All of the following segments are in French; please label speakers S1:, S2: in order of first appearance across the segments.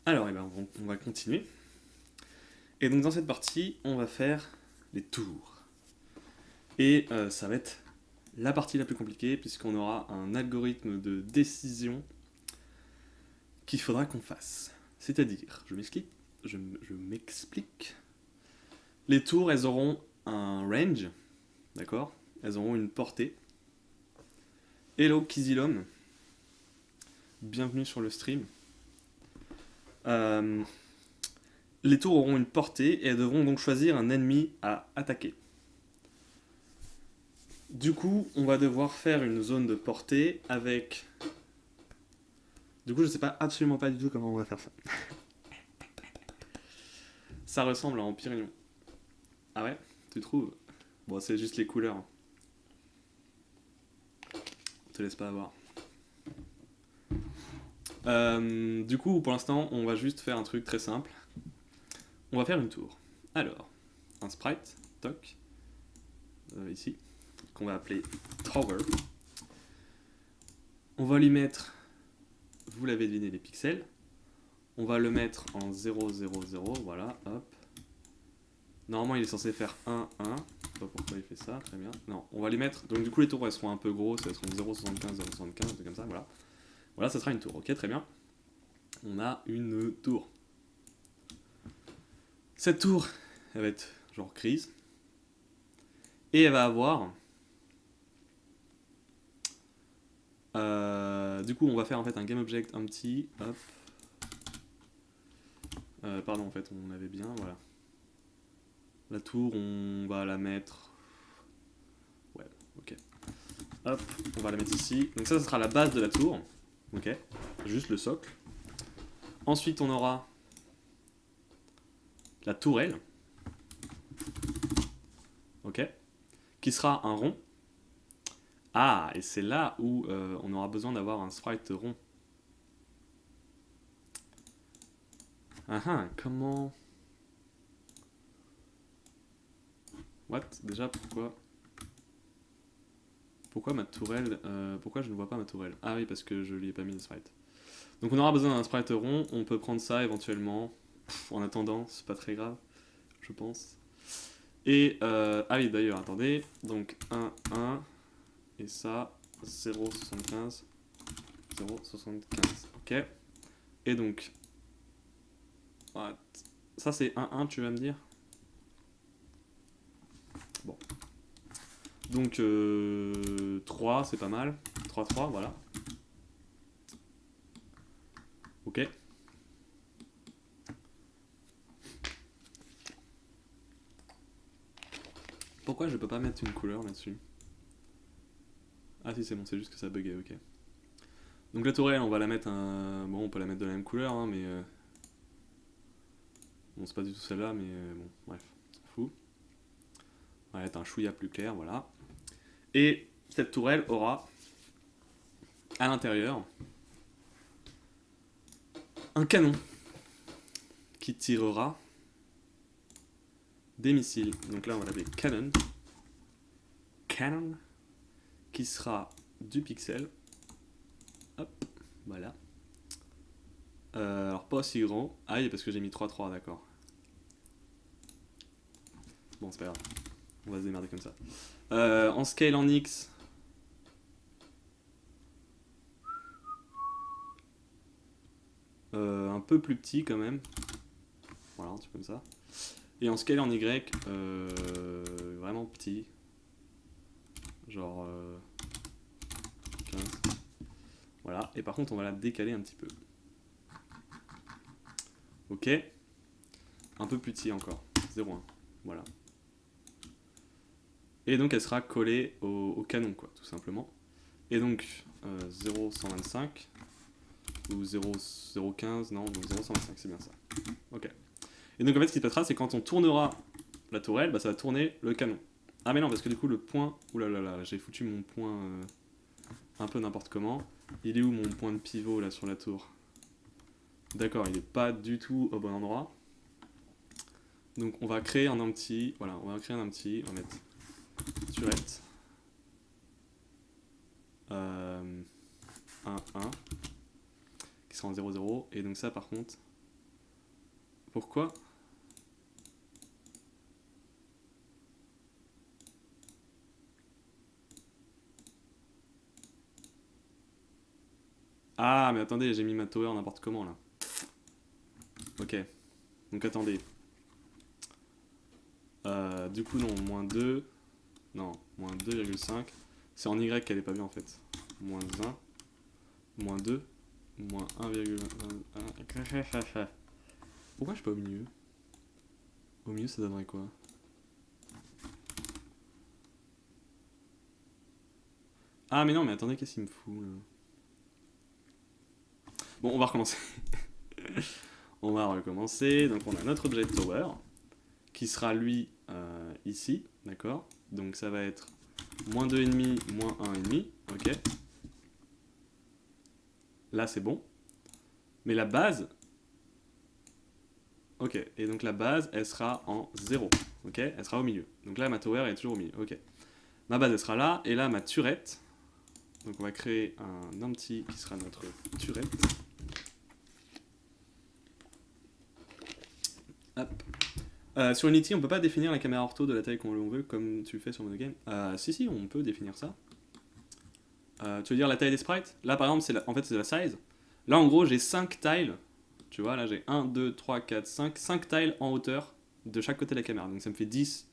S1: Alors, eh ben, on va continuer. Et donc dans cette partie, on va faire les tours. Et ça va être la partie la plus compliquée, puisqu'on aura un algorithme de décision qu'il faudra qu'on fasse. C'est-à-dire, je m'explique. Les tours, elles auront un range, d'accord? Elles auront une portée. Hello Kizilom, bienvenue sur le stream. Euh, les tours auront une portée et elles devront donc choisir un ennemi à attaquer. Du coup, on va devoir faire une zone de portée avec... Du coup, je sais pas absolument pas du tout comment on va faire ça. Ça ressemble à Empyrion. Ah ouais? Tu trouves? Bon, c'est juste les couleurs. On te laisse pas avoir. Du coup, pour l'instant, on va juste faire un truc très simple. On va faire une tour. Alors, un sprite, toc, ici, qu'on va appeler Tower. On va lui mettre, vous l'avez deviné, les pixels. On va le mettre en 0, 0, 0, voilà, hop. Normalement, il est censé faire 1, 1. Je sais pas pourquoi il fait ça, très bien. Non, on va les mettre, donc du coup, les tours, elles seront un peu grosses, elles seront 0,75, 0,75, c'est comme ça, voilà. Voilà, ça sera une tour, ok, très bien. On a une tour. Cette tour, elle va être genre grise. Et elle va avoir... du coup, on va faire en fait un GameObject empty, hop. Pardon, en fait, on avait bien, voilà. La tour, on va la mettre... Ouais, ok. Hop, on va la mettre ici. Donc ça sera la base de la tour. Ok, juste le socle. Ensuite, on aura la tourelle. Ok, qui sera un rond. Ah, et c'est là où on aura besoin d'avoir un sprite rond. Ah ah, comment... What? Déjà, pourquoi... Pourquoi ma tourelle... pourquoi je ne vois pas ma tourelle? Ah oui, parce que je lui ai pas mis de sprite. Donc on aura besoin d'un sprite rond, on peut prendre ça éventuellement. En attendant, c'est pas très grave, je pense. Et, ah oui, d'ailleurs, attendez. Donc 1, 1, et ça, 0,75, 0,75. Ok. Et donc, what? Ça c'est 1, 1, tu vas me dire? Bon. Donc 3, c'est pas mal. 3, 3, voilà. Ok. Pourquoi je peux pas mettre une couleur là-dessus? Ah si, c'est bon, c'est juste que ça buguait, ok. Donc la tourelle, on va la mettre un... Bon, on peut la mettre de la même couleur, hein, mais... Bon, c'est pas du tout celle-là, mais bon, bref, on s'en fout. On va mettre un chouïa plus clair, voilà. Et cette tourelle aura, à l'intérieur, un canon qui tirera des missiles. Donc là, on va l'appeler Cannon. Cannon, qui sera du pixel. Hop, voilà. Alors pas aussi grand. Ah oui, parce que j'ai mis 3-3, d'accord. Bon, c'est pas grave. On va se démerder comme ça. En scale en X. Un peu plus petit quand même. Voilà, un truc comme ça. Et en scale en Y, vraiment petit. Genre 15. Voilà. Et par contre, on va la décaler un petit peu. Ok. Un peu plus petit encore. 0,1. Voilà. Et donc elle sera collée au canon, quoi, tout simplement. Et donc 0,125 ou 0,015, non, donc 0,125, c'est bien ça. Ok. Et donc en fait, ce qui se passera, c'est quand on tournera la tourelle, bah, ça va tourner le canon. Ah mais non, parce que du coup, le point... Ouh là là là, j'ai foutu mon point un peu n'importe comment. Il est où mon point de pivot, là, sur la tour? D'accord, il n'est pas du tout au bon endroit. Donc on va créer un empty. Voilà, on va créer un empty. On va mettre turette 1, 1, qui sera en 0, 0. Et donc ça, par contre, Pourquoi? Ah, mais attendez, j'ai mis ma tower n'importe comment là. Ok, donc attendez. Du coup, non, moins 2. Non, moins 2,5. C'est en Y qu'elle est pas bien en fait. Moins 1, moins 2, moins 1,1. Pourquoi je suis pas au milieu? Au milieu, ça donnerait quoi? Ah, mais non, mais attendez, qu'est-ce qu'il me fout là? Bon, on va recommencer. On va recommencer. Donc, on a notre objet tower qui sera lui ici, d'accord? Donc, ça va être moins 2,5, moins 1,5, ok? Là, c'est bon. Mais la base, ok, et donc la base, elle sera en 0, ok? Elle sera au milieu. Donc là, ma tower est toujours au milieu, ok. Ma base, elle sera là, et là, ma turette. Donc on va créer un empty qui sera notre turette. Hop. Sur Unity, on peut pas définir la caméra ortho de la taille qu'on veut, comme tu le fais sur Monogame. Si, on peut définir ça. Tu veux dire la taille des sprites? Là, par exemple, en fait, c'est la size. Là, en gros, j'ai 5 tiles. Tu vois, là, j'ai 1, 2, 3, 4, 5. 5 tiles en hauteur de chaque côté de la caméra. Donc, ça me fait 10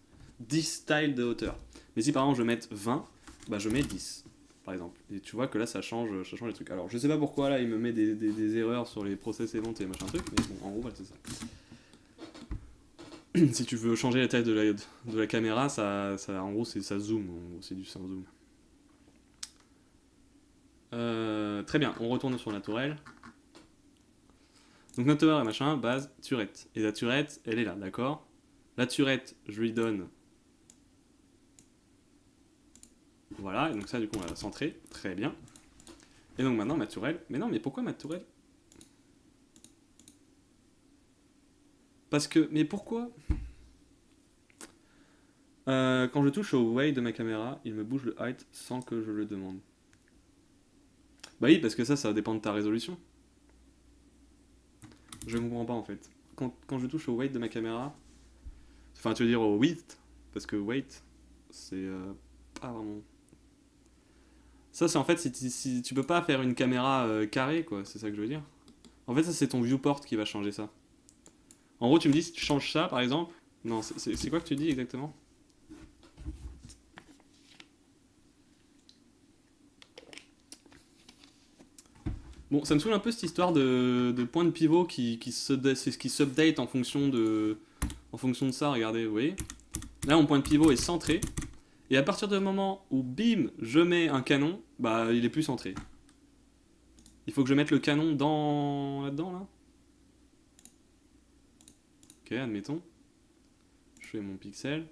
S1: tiles de hauteur. Mais si, par exemple, je veux mettre 20, bah, je mets 10, par exemple. Et tu vois que là, ça change les trucs. Alors, je sais pas pourquoi, là, il me met des erreurs sur les process events et machin truc. Mais bon, en gros, voilà, c'est ça. Si tu veux changer la taille de la caméra, en gros, ça zoom. En gros, c'est du sans zoom. Très bien, on retourne sur la tourelle. Donc notre tower et machin, base, turette. Et la turette, elle est là, d'accord? La turette, je lui donne... Voilà, et donc ça, du coup, on va la centrer. Très bien. Et donc maintenant, ma tourelle... Mais non, mais pourquoi ma tourelle? Parce que... Mais pourquoi? Quand je touche au weight de ma caméra, il me bouge le height sans que je le demande. Bah oui, parce que ça dépend de ta résolution. Je comprends pas en fait. Quand je touche au weight de ma caméra, enfin tu veux dire au width, parce que weight, c'est pas vraiment... Ça c'est en fait si tu peux pas faire une caméra carrée quoi, c'est ça que je veux dire. En fait ça c'est ton viewport qui va changer ça. En gros tu me dis si tu changes ça par exemple, non c'est quoi que tu dis exactement? Bon, ça me saoule un peu cette histoire de point de pivot qui s'update en fonction de ça, regardez, vous voyez. Là, mon point de pivot est centré, et à partir du moment où, bim, je mets un canon, bah, il est plus centré. Il faut que je mette le canon là-dedans, là. Ok, admettons. Je fais mon pixel.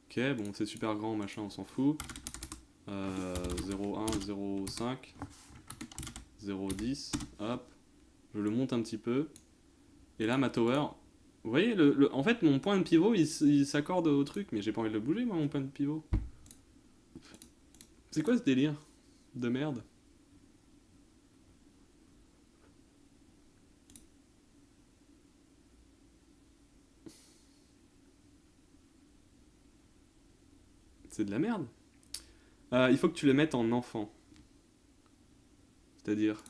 S1: Ok, bon, c'est super grand, machin, on s'en fout. 0,1, 0,5, 0,10, hop. Je le monte un petit peu. Et là, ma tower... Vous voyez, en fait, mon point de pivot, il s'accorde au truc, mais j'ai pas envie de le bouger, moi, mon point de pivot. C'est quoi ce délire de merde? C'est de la merde. Il faut que tu le mettes en enfant. C'est-à-dire...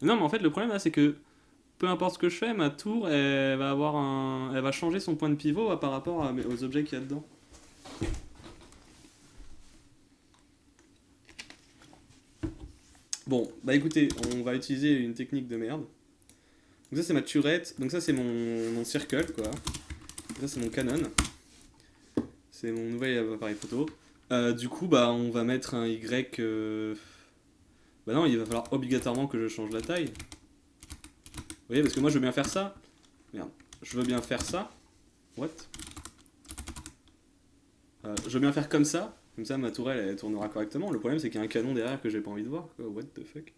S1: Non, mais en fait, le problème, là, c'est que peu importe ce que je fais, ma tour, elle va changer son point de pivot par rapport aux objets qu'il y a dedans. Bon, bah écoutez, on va utiliser une technique de merde. Donc ça c'est ma turette, donc ça c'est mon circle quoi. Ça c'est mon Canon, c'est mon nouvel appareil photo. Du coup bah on va mettre un Y... Bah non, il va falloir obligatoirement que je change la taille. Vous voyez, parce que moi je veux bien faire ça. Merde, je veux bien faire ça. What? Je veux bien faire comme ça ma tourelle elle tournera correctement. Le problème c'est qu'il y a un canon derrière que j'ai pas envie de voir quoi. What the fuck?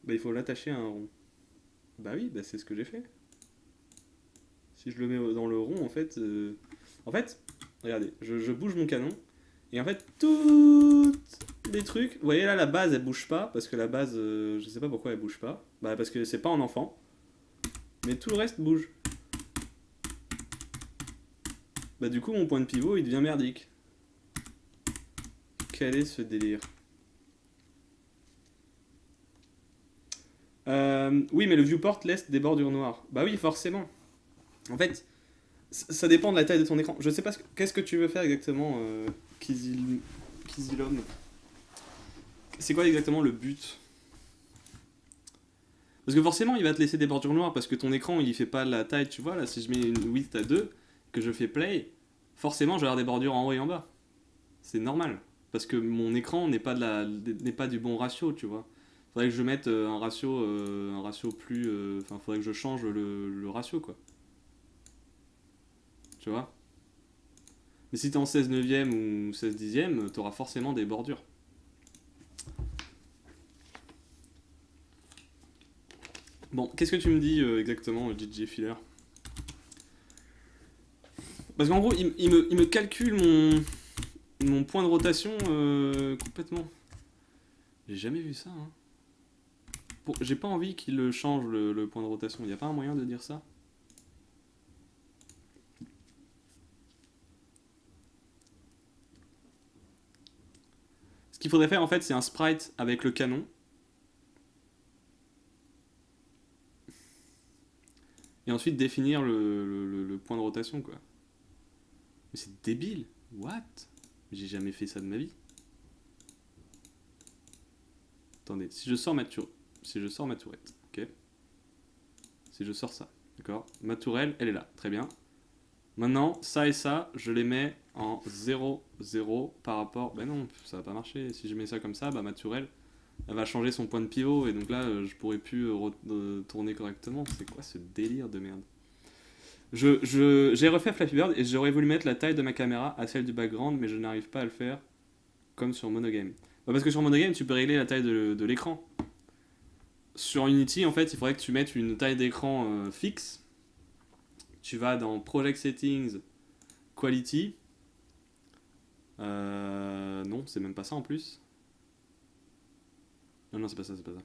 S1: Bah il faut l'attacher à un rond. Bah oui, bah c'est ce que j'ai fait. Si je le mets dans le rond, en fait, regardez, je bouge mon canon, Et en fait, tous les trucs... Vous voyez là, la base, elle bouge pas. Parce que la base, je sais pas pourquoi elle bouge pas. Bah parce que c'est pas en enfant. Mais tout le reste bouge. Bah du coup, mon point de pivot, il devient merdique. Quel est ce délire? Oui, mais le viewport laisse des bordures noires. Bah oui, forcément. En fait, ça dépend de la taille de ton écran. Je sais pas qu'est-ce que tu veux faire exactement, Kizilom. C'est quoi exactement le but? Parce que forcément, il va te laisser des bordures noires parce que ton écran, il fait pas la taille, tu vois. Là, si je mets une width à 2, que je fais play, forcément, je vais avoir des bordures en haut et en bas. C'est normal. Parce que mon écran n'est pas du bon ratio, tu vois. Faudrait que je mette un ratio plus. Enfin, faudrait que je change le ratio, quoi. Tu vois. Mais si t'es en 16 neuvième ou 16 dixième, t'auras forcément des bordures. Bon, qu'est-ce que tu me dis exactement, DJ Filler? Parce qu'en gros, il me calcule mon point de rotation complètement. J'ai jamais vu ça, hein. J'ai pas envie qu'il change le point de rotation. Y a pas un moyen de dire ça? Ce qu'il faudrait faire en fait, c'est un sprite avec le canon. Et ensuite définir le point de rotation, quoi. Mais c'est débile. What? J'ai jamais fait ça de ma vie. Attendez, si je sors ma tourette, ok. Si je sors ça, d'accord. Ma tourelle, elle est là, très bien. Maintenant, ça et ça, je les mets en 0, 0 par rapport... Ben non, ça va pas marcher. Si je mets ça comme ça, bah ma tourelle, elle va changer son point de pivot. Et donc là, je pourrais plus tourner correctement. C'est quoi ce délire de merde? J'ai refait Flappy Bird et j'aurais voulu mettre la taille de ma caméra à celle du background, mais je n'arrive pas à le faire comme sur Monogame. Bah parce que sur Monogame, tu peux régler la taille de l'écran. Sur Unity, en fait, il faudrait que tu mettes une taille d'écran fixe. Tu vas dans Project Settings, Quality. Non, c'est même pas ça en plus. Non, non, c'est pas ça, c'est pas ça.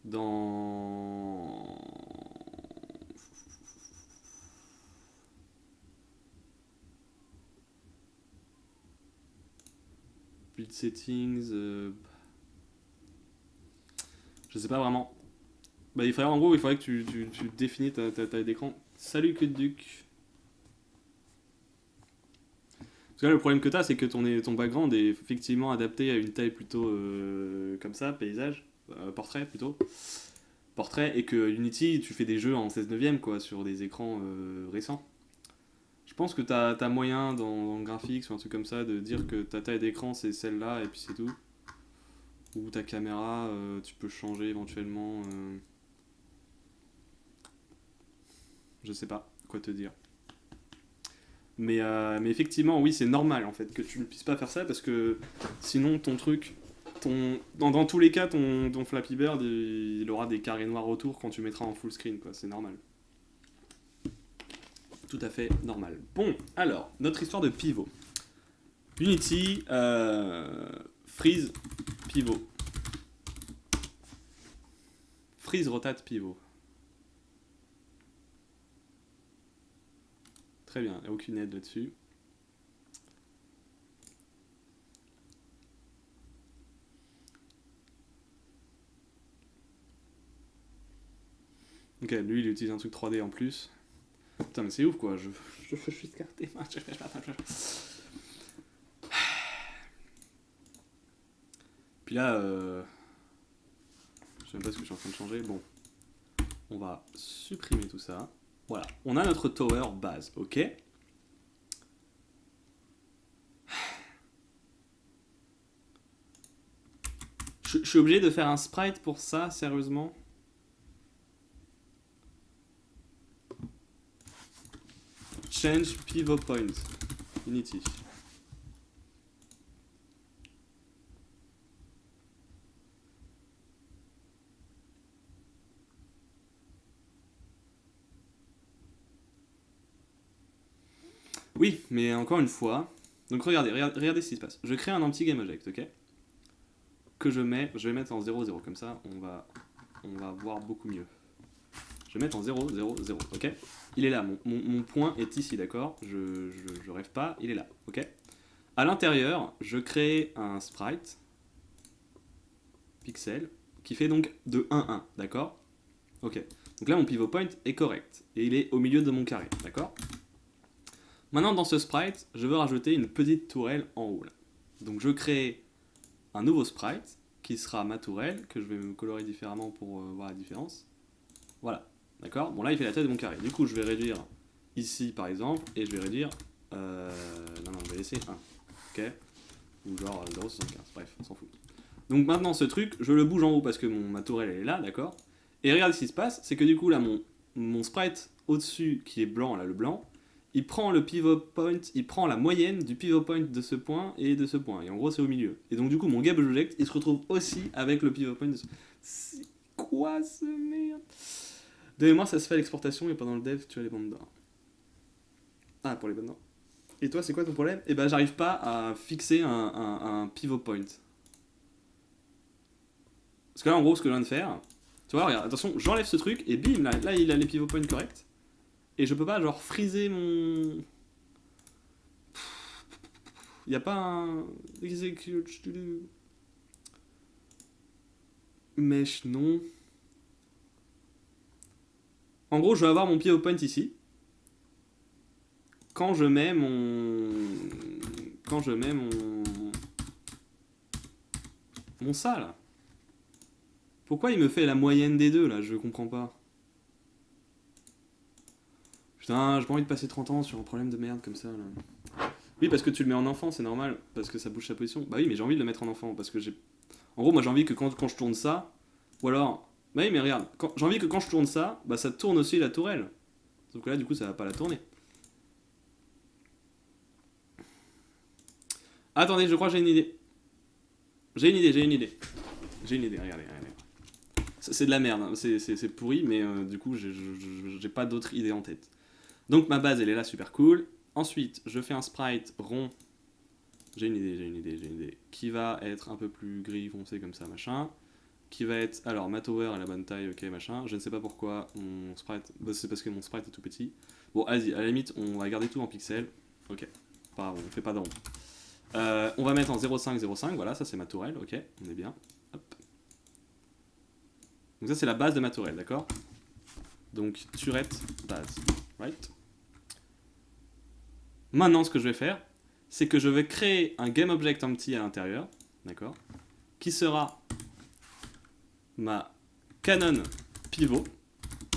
S1: Dans... Build Settings... Je sais pas vraiment. Bah, en gros, il faudrait que tu définis ta taille d'écran. Salut Duc. Parce que là, le problème que tu as, c'est que ton background est effectivement adapté à une taille plutôt comme ça, paysage, portrait plutôt. Portrait, et que Unity, tu fais des jeux en 16 neuvième quoi, sur des écrans récents. Je pense que tu as moyen dans Graphics ou un truc comme ça de dire que ta taille d'écran c'est celle-là et puis c'est tout. Ou ta caméra, tu peux changer éventuellement. Je sais pas quoi te dire. Mais effectivement, oui, c'est normal en fait que tu ne puisses pas faire ça parce que sinon ton truc, dans tous les cas, ton Flappy Bird il aura des carrés noirs autour quand tu mettras en full screen, quoi. C'est normal. Tout à fait normal. Bon, alors, notre histoire de pivot. Unity, freeze, pivot. Freeze, rotate, pivot. Très bien, il n'y a aucune aide là-dessus. Ok, lui il utilise un truc 3D en plus. Putain, mais c'est ouf quoi, je suis écarté. Puis là, je sais même pas ce que je suis en train de changer. Bon, on va supprimer tout ça. Voilà, on a notre tower base, ok. Je suis obligé de faire un sprite pour ça, sérieusement? Change pivot point. Unity. Oui, mais encore une fois, Donc regardez ce qui se passe. Je crée un empty GameObject, ok? Que je vais mettre en 0, 0, comme ça on va voir beaucoup mieux. Je vais mettre en 0, 0, 0, ok? Il est là, mon point est ici, d'accord? Je rêve pas, il est là, ok? À l'intérieur, je crée un sprite, pixel, qui fait donc de 1, 1, d'accord? Ok. Donc là, mon pivot point est correct, et il est au milieu de mon carré, d'accord? Maintenant, dans ce sprite, je veux rajouter une petite tourelle en haut, là. Donc je crée un nouveau sprite, qui sera ma tourelle, que je vais me colorer différemment pour voir la différence. Voilà, d'accord? Bon là, il fait la taille de mon carré. Du coup, je vais réduire ici, par exemple, et je vais réduire... non, je vais laisser 1, ok? Ou genre 0,75, bref, on s'en fout. Donc maintenant, ce truc, je le bouge en haut parce que ma tourelle, elle est là, d'accord? Et regardez ce qui se passe, c'est que du coup, là, mon sprite au-dessus, qui est blanc, là, le blanc, il prend le pivot point, il prend la moyenne du pivot point de ce point et de ce point. Et en gros, c'est au milieu. Et donc, du coup, mon GameObject, il se retrouve aussi avec le pivot point de ce... C'est quoi ce merde? De mémoire, ça se fait à l'exportation et pendant le dev, tu as les bandes d'or. Ah, pour les bandes d'or. Et toi, c'est quoi ton problème? Eh ben, j'arrive pas à fixer un pivot point. Parce que là, en gros, ce que je viens de faire... Tu vois, regarde, attention, j'enlève ce truc et bim, là, il a les pivot points corrects. Et je peux pas, genre, freezer mon... Il y a pas un... Execute... Mesh, non. En gros, je vais avoir mon pivot point ici. Quand je mets mon... Mon ça, là. Pourquoi il me fait la moyenne des deux, là? Je comprends pas. Putain, j'ai pas envie de passer 30 ans sur un problème de merde comme ça, là. Oui, parce que tu le mets en enfant, c'est normal. Parce que ça bouge sa position. Bah oui, mais j'ai envie de le mettre en enfant. Parce que j'ai... En gros, moi, j'ai envie que quand je tourne ça... Ou alors... Bah oui, mais regarde. J'ai envie que quand je tourne ça, bah ça tourne aussi la tourelle. Sauf que là, du coup, ça va pas la tourner. Attendez, je crois que j'ai une idée. J'ai une idée, regardez. C'est de la merde, hein. C'est pourri, mais du coup, j'ai pas d'autre idée en tête. Donc ma base, elle est là, super cool. Ensuite, je fais un sprite rond. J'ai une idée. Qui va être un peu plus gris foncé comme ça, machin. Qui va être... Alors, ma tower à la bonne taille, ok, machin. Je ne sais pas pourquoi mon sprite... Bah, c'est parce que mon sprite est tout petit. Bon, allez-y, à la limite, on va garder tout en pixels. Ok, pas grave, on fait pas de rond. On va mettre en 0,5, 0,5, voilà, ça c'est ma tourelle, ok, on est bien. Hop. Donc ça c'est la base de ma tourelle, d'accord? Donc turette base, right? Maintenant ce que je vais faire, c'est que je vais créer un GameObject empty à l'intérieur, d'accord? Qui sera ma Canon pivot,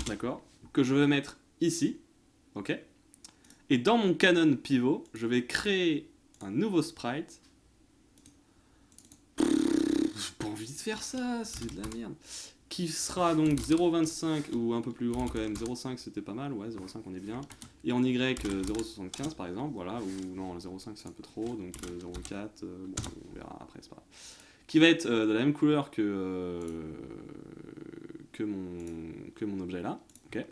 S1: d'accord? Que je vais mettre ici, ok? Et dans mon Canon pivot, je vais créer un nouveau sprite. J'ai pas envie de faire ça, c'est de la merde. Qui sera donc 0,25 ou un peu plus grand quand même. 0,5 c'était pas mal, ouais, 0,5 on est bien. Et en Y 0,75 par exemple, voilà. Ou non, 0,5 c'est un peu trop, donc 0,4, bon, on verra après, c'est pas grave. Qui va être de la même couleur que mon objet là, ok.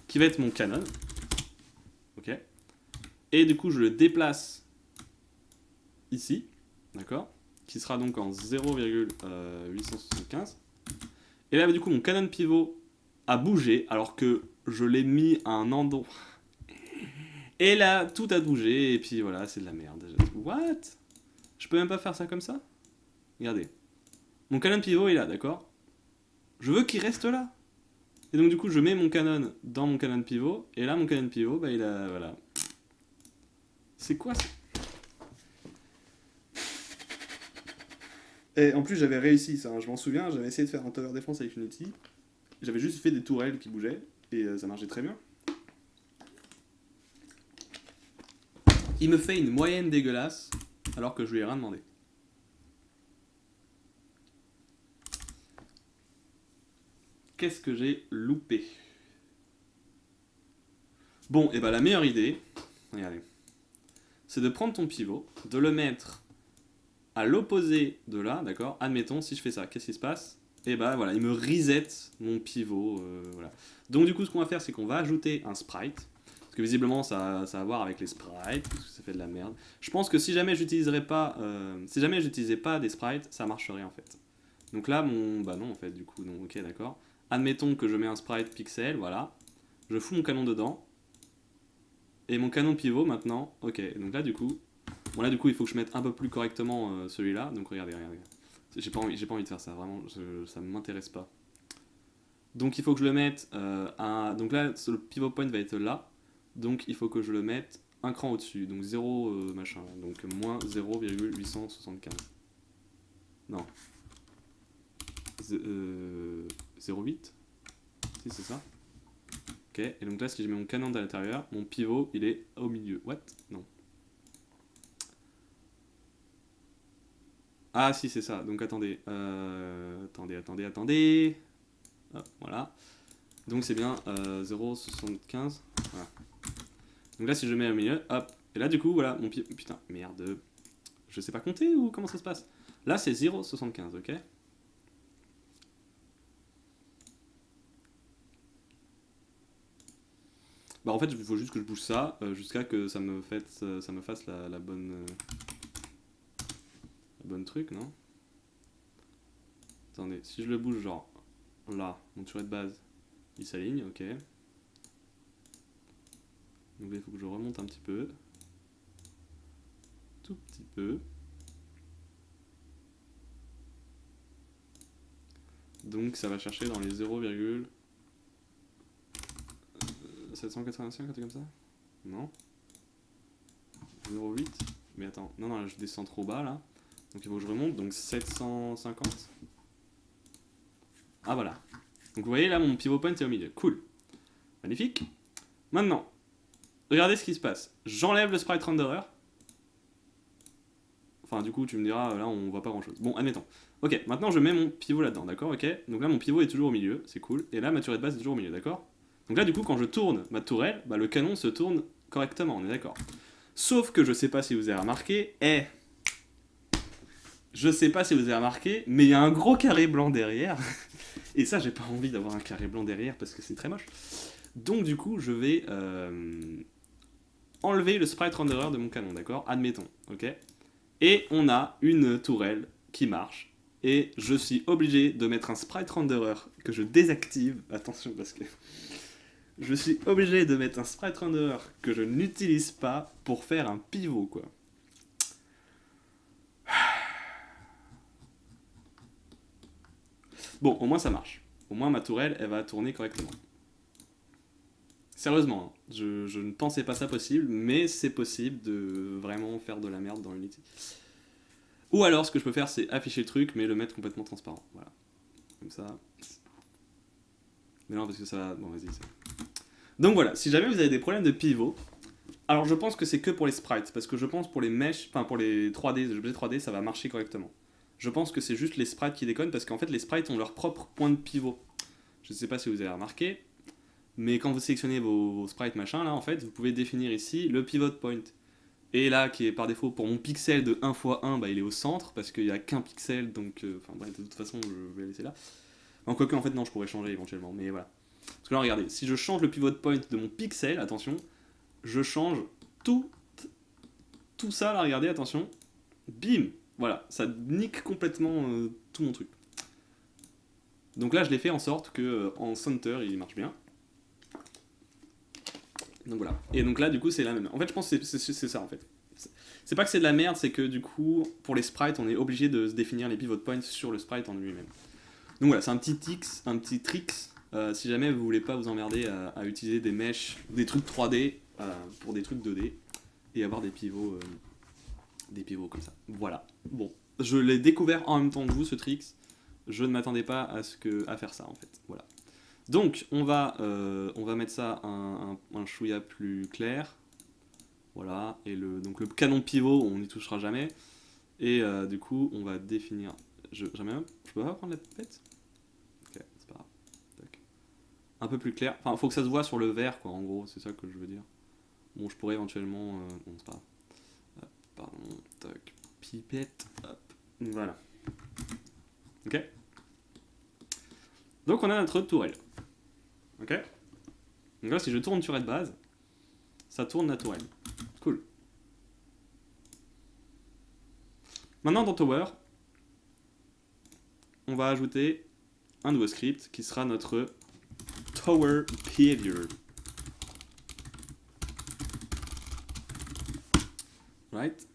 S1: Qui va être mon Canon, ok. Et du coup je le déplace ici, d'accord, qui sera donc en 0,875. Et là, du coup, mon Canon pivot a bougé, alors que je l'ai mis à un endroit. Et là, tout a bougé, et puis voilà, c'est de la merde. What? Je peux même pas faire ça comme ça? Regardez. Mon Canon pivot est là, d'accord? Je veux qu'il reste là. Et donc, du coup, je mets mon Canon dans mon Canon pivot, et là, mon Canon pivot, bah, il a... Voilà. C'est quoi ça? Et en plus, j'avais réussi ça, hein, je m'en souviens, j'avais essayé de faire un tower defense avec Unity. J'avais juste fait des tourelles qui bougeaient, et ça marchait très bien. Il me fait une moyenne dégueulasse, alors que je lui ai rien demandé. Qu'est-ce que j'ai loupé? Bon, et bah la meilleure idée, regardez, c'est de prendre ton pivot, de le mettre à l'opposé de là, d'accord? Admettons, si je fais ça, qu'est-ce qui se passe? Et bah voilà, il me reset mon pivot, voilà. Donc du coup, ce qu'on va faire, c'est qu'on va ajouter un sprite. Parce que visiblement ça a à voir avec les sprites, parce que ça fait de la merde. Je pense que si jamais j'utilisais pas des sprites, ça marcherait en fait. Donc là, bah non en fait, du coup, non, ok, d'accord. Admettons que je mets un sprite pixel, voilà. Je fous mon canon dedans. Et mon canon pivot maintenant, ok. Donc là, du coup, bon là, du coup, il faut que je mette un peu plus correctement celui-là. Donc regardez. J'ai pas envie de faire ça, vraiment, ça ne m'intéresse pas. Donc il faut que je le mette donc là, le pivot point va être là. Donc il faut que je le mette un cran au-dessus. Donc 0 machin. Donc moins 0,875. Non. 0,8. Si, c'est ça. Ok, et donc là, si je mets mon canon à l'intérieur, mon pivot, il est au milieu. What? Non. Ah, si, c'est ça. Donc attendez. Attendez. Hop, voilà. Donc c'est bien 0,75. Voilà. Donc là, si je mets au milieu, hop. Et là, du coup, voilà, mon pivot. Putain, merde. Je sais pas compter ou comment ça se passe? Là, c'est 0,75, ok? Bah en fait, il faut juste que je bouge ça jusqu'à que ça me fasse la bonne truc, non? Attendez, si je le bouge genre là, mon turret de base, il s'aligne, ok. Donc là, il faut que je remonte un petit peu. Tout petit peu. Donc ça va chercher dans les 0,785, un truc comme ça? Non? 0,8? Mais attends, non, là, je descends trop bas là. Donc il faut que je remonte, donc 750. Ah voilà. Donc vous voyez là, mon pivot point est au milieu. Cool. Magnifique. Maintenant, regardez ce qui se passe. J'enlève le sprite renderer. Enfin, du coup, tu me diras, là, on voit pas grand chose. Bon, admettons. Ok, maintenant je mets mon pivot là-dedans, d'accord? Ok. Donc là, mon pivot est toujours au milieu, c'est cool. Et là, ma turret de base est toujours au milieu, d'accord? Donc là, du coup, quand je tourne ma tourelle, bah, le canon se tourne correctement, on est d'accord? Sauf que je sais pas si vous avez remarqué, je sais pas si vous avez remarqué, mais il y a un gros carré blanc derrière. Et ça, j'ai pas envie d'avoir un carré blanc derrière parce que c'est très moche. Donc du coup, je vais enlever le sprite renderer de mon canon, d'accord? Admettons, ok? Et on a une tourelle qui marche. Et je suis obligé de mettre un sprite renderer que je désactive. Attention parce que... Je suis obligé de mettre un sprite renderer que je n'utilise pas pour faire un pivot, quoi. Bon, au moins ça marche. Au moins ma tourelle, elle va tourner correctement. Sérieusement, hein, je ne pensais pas ça possible, mais c'est possible de vraiment faire de la merde dans Unity. Ou alors, ce que je peux faire, c'est afficher le truc, mais le mettre complètement transparent. Voilà. Comme ça. Mais non, parce que ça va... Bon, vas-y. Donc voilà, si jamais vous avez des problèmes de pivot, alors je pense que c'est que pour les sprites, parce que je pense pour les mesh, enfin pour les 3D, les objets 3D, ça va marcher correctement. Je pense que c'est juste les sprites qui déconnent, parce qu'en fait, les sprites ont leur propre point de pivot. Je ne sais pas si vous avez remarqué, mais quand vous sélectionnez vos sprites machin, là, en fait, vous pouvez définir ici le pivot point. Et là, qui est par défaut pour mon pixel de 1 x 1, bah, il est au centre, parce qu'il n'y a qu'un pixel, donc... Enfin bref, de toute façon, je vais laisser là. En quoique, en fait, non, je pourrais changer éventuellement, mais voilà. Parce que là, regardez, si je change le pivot point de mon pixel, attention, je change tout ça, là, regardez, attention, bim, voilà, ça nique complètement tout mon truc. Donc là, je l'ai fait en sorte que en center, il marche bien. Donc voilà. Et donc là, du coup, c'est la même. En fait, je pense que c'est ça, en fait. C'est pas que c'est de la merde, c'est que du coup, pour les sprites, on est obligé de se définir les pivot points sur le sprite en lui-même. Donc voilà, c'est un petit trick, si jamais vous voulez pas vous emmerder à utiliser des meshes, des trucs 3D pour des trucs 2D, et avoir des pivots comme ça. Voilà. Bon, je l'ai découvert en même temps que vous, ce trick. Je ne m'attendais pas à faire ça, en fait. Voilà. Donc, on va mettre ça un chouïa plus clair. Voilà. Et donc le canon pivot, on n'y touchera jamais. Et du coup, on va définir... Je peux pas prendre la pipette? Ok, c'est pas grave. Tac. Un peu plus clair. Enfin, faut que ça se voit sur le vert, quoi, en gros. C'est ça que je veux dire. Bon, je pourrais éventuellement... bon, c'est pas grave. Hop, pardon. Tac. Pipette. Hop. Voilà. Ok. Donc, on a notre tourelle. Ok. Donc là, si je tourne turret de base, ça tourne la tourelle. Cool. Maintenant dans Tower, on va ajouter un nouveau script qui sera notre Tower Behavior. Right.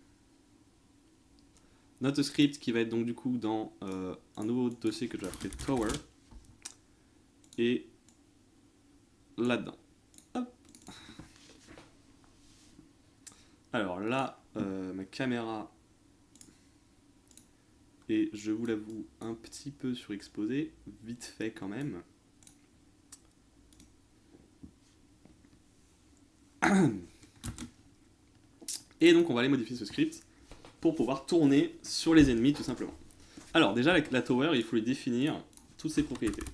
S1: Notre script qui va être donc du coup dans un nouveau dossier que je vais appeler Tower. Et là-dedans. Hop. Alors là, ma caméra est, je vous l'avoue, un petit peu surexposée, vite fait quand même. Et donc on va aller modifier ce script pour pouvoir tourner sur les ennemis tout simplement. Alors déjà la tower, il faut lui définir toutes ses propriétés.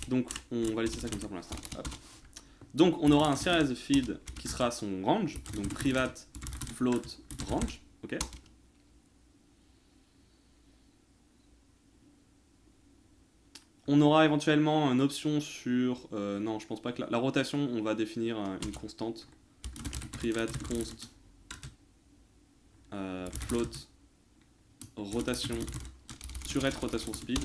S1: Donc on va laisser ça comme ça pour l'instant. Donc on aura un serialize field qui sera son range, donc private float range, ok. On aura éventuellement une option sur, non je pense pas que la rotation, on va définir une constante, private const float rotation turret rotation speed.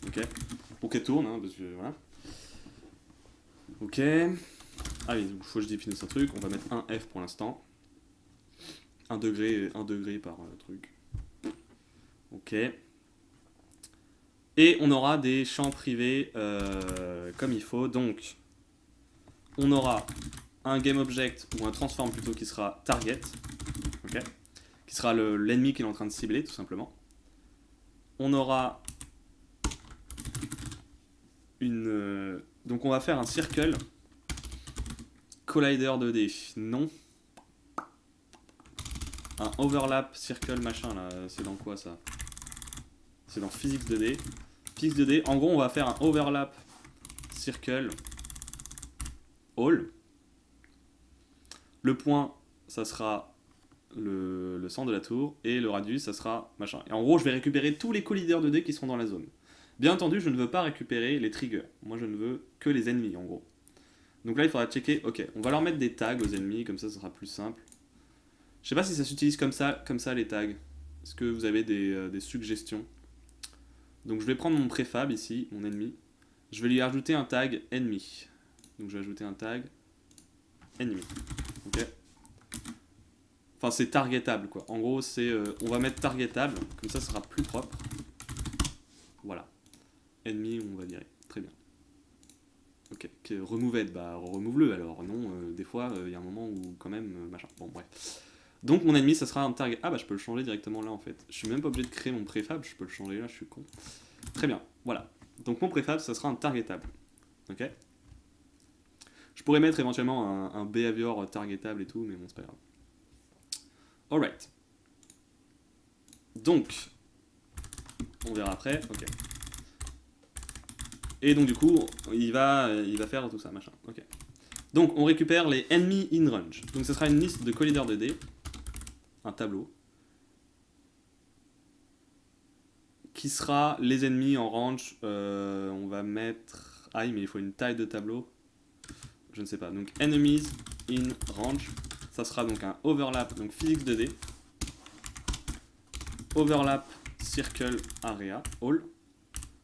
S1: Ok, pour qu'elle tourne, hein, parce que voilà. Ok. Ah oui, donc il faut que je définisse un truc. On va mettre un F pour l'instant. 1 degré par truc. Ok. Et on aura des champs privés comme il faut. Donc, on aura un GameObject ou un transform plutôt qui sera target. Ok. Qui sera l'ennemi qu'il est en train de cibler tout simplement. On aura une... donc on va faire un circle. Collider 2D, non. Un overlap circle machin là, c'est dans quoi ça? C'est dans physics 2D. Physics 2D, en gros on va faire un overlap circle all. Le point, ça sera le centre de la tour, et le radius, ça sera machin. Et en gros, je vais récupérer tous les colliders 2D qui seront dans la zone. Bien entendu, je ne veux pas récupérer les triggers. Moi, je ne veux que les ennemis, en gros. Donc là, il faudra checker. Ok, on va leur mettre des tags aux ennemis, comme ça sera plus simple. Je sais pas si ça s'utilise comme ça les tags. Est-ce que vous avez des suggestions? Donc je vais prendre mon préfab ici, mon ennemi. Je vais lui ajouter un tag ennemi. Donc je vais ajouter un tag ennemi. Ok. Enfin, c'est targetable quoi. En gros, c'est on va mettre targetable, comme ça sera plus propre. Voilà. Ennemi, on va dire. Très bien. Ok. Removed, bah remove-le alors. Non, des fois, il y a un moment où quand même, machin. Bon, bref. Donc mon ennemi, ça sera un target. Ah bah je peux le changer directement là en fait. Je suis même pas obligé de créer mon préfab, je peux le changer là, je suis con. Très bien, voilà. Donc mon préfab, ça sera un targetable. Ok. Je pourrais mettre éventuellement un behavior targetable et tout, mais bon, c'est pas grave. Alright. Donc, on verra après. Ok. Et donc du coup, il va faire tout ça, machin. Ok. Donc on récupère les ennemis in range. Donc ce sera une liste de collider 2D, un tableau, qui sera les ennemis en range. On va mettre... Ah oui, mais il faut une taille de tableau. Je ne sais pas. Donc enemies in range. Ça sera donc un overlap, donc physics 2D. Overlap circle area all.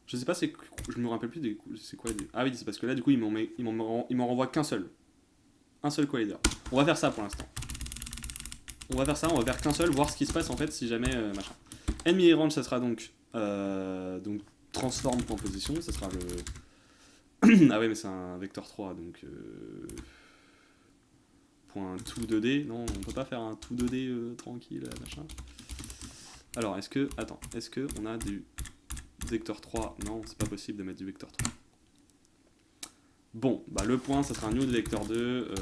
S1: Je sais pas, je me rappelle plus c'est quoi. Ah oui, c'est parce que là, du coup, il m'en renvoie qu'un seul. Un seul collider. On va faire ça pour l'instant. On va faire qu'un seul, voir ce qui se passe en fait si jamais machin. Enemy in range, ça sera donc transform point position, ça sera le. Ah ouais, mais c'est un vecteur 3 donc. Point tout 2D. Non, on peut pas faire un tout 2D tranquille, machin. Alors, est-ce que on a du vecteur 3? Non, c'est pas possible de mettre du vecteur 3. Bon, bah le point, ça sera un new de vecteur 2.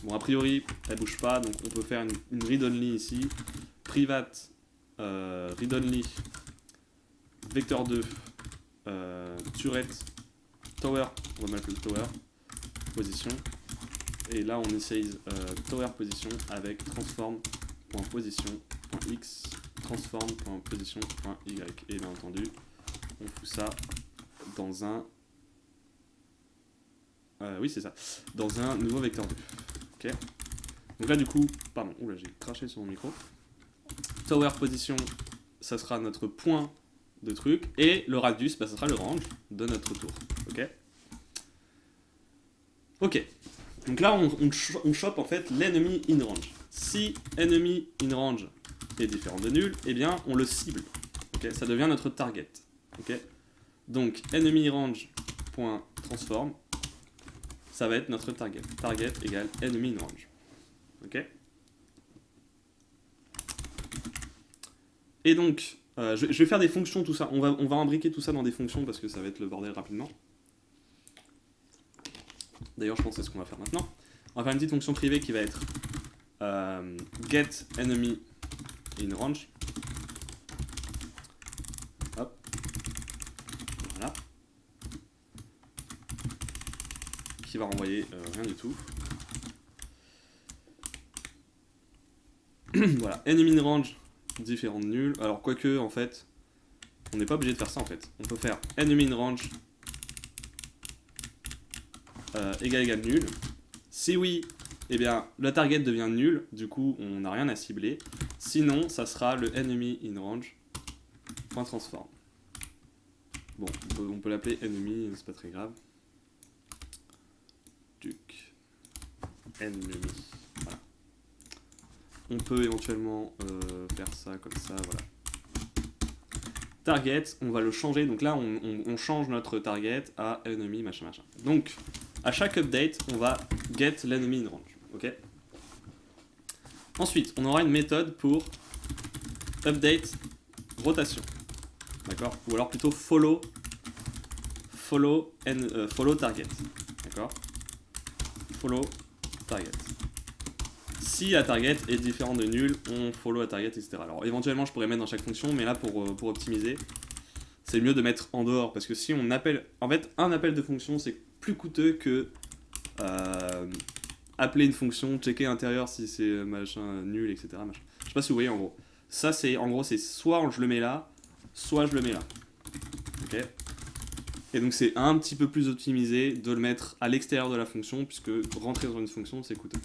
S1: Bon, a priori, elle bouge pas, donc on peut faire une read-only ici. Private read-only vecteur 2 turret tower, on va mettre le tower position. Et là, on essaye tower position avec transform.position.x transform.position.y. Et bien entendu, on fout ça dans un oui, c'est ça. Dans un nouveau vecteur 2. Ok. Donc là, du coup, pardon, oula, j'ai craché sur mon micro. Tower position, ça sera notre point de truc. Et le radius, bah, ça sera le range de notre tour. Ok. Ok. Donc là, on chope en fait l'ennemi in range. Si enemy in range est différent de nul, eh bien, on le cible. Ok. Ça devient notre target. Ok. Donc, enemy range point transform, ça va être notre target. Target égale enemy in range. Ok. Et donc, je vais faire des fonctions, tout ça. On va imbriquer tout ça dans des fonctions parce que ça va être le bordel rapidement. D'ailleurs, je pense que c'est ce qu'on va faire maintenant. On va faire une petite fonction privée qui va être get enemy in range. Hop. Voilà. Qui va renvoyer rien du tout. Voilà, enemy in range différent de nul. Alors, quoique, en fait, on n'est pas obligé de faire ça en fait. On peut faire enemy in range égal nul. Si oui, eh bien, le target devient nul, du coup, on n'a rien à cibler. Sinon, ça sera le enemy in range point transform. Bon, on peut l'appeler enemy, c'est pas très grave. Duc enemy. Voilà. On peut éventuellement faire ça comme ça, voilà. Target, on va le changer. Donc là, on change notre target à enemy machin machin. Donc, à chaque update, on va get l'enemy in range. Ok. Ensuite, on aura une méthode pour update rotation. D'accord. Ou alors plutôt follow target. D'accord. Follow target. Si la target est différent de nul, on follow la target, etc. Alors éventuellement, je pourrais mettre dans chaque fonction, mais là, pour optimiser, c'est mieux de mettre en dehors. Parce que si on appelle... En fait, un appel de fonction, c'est plus coûteux que appeler une fonction, checker l'intérieur si c'est machin nul, etc. Machin. Je sais pas si vous voyez en gros. Ça, c'est en gros, c'est soit je le mets là, soit je le mets là. Ok. Et donc c'est un petit peu plus optimisé de le mettre à l'extérieur de la fonction, puisque rentrer dans une fonction, c'est coûteux.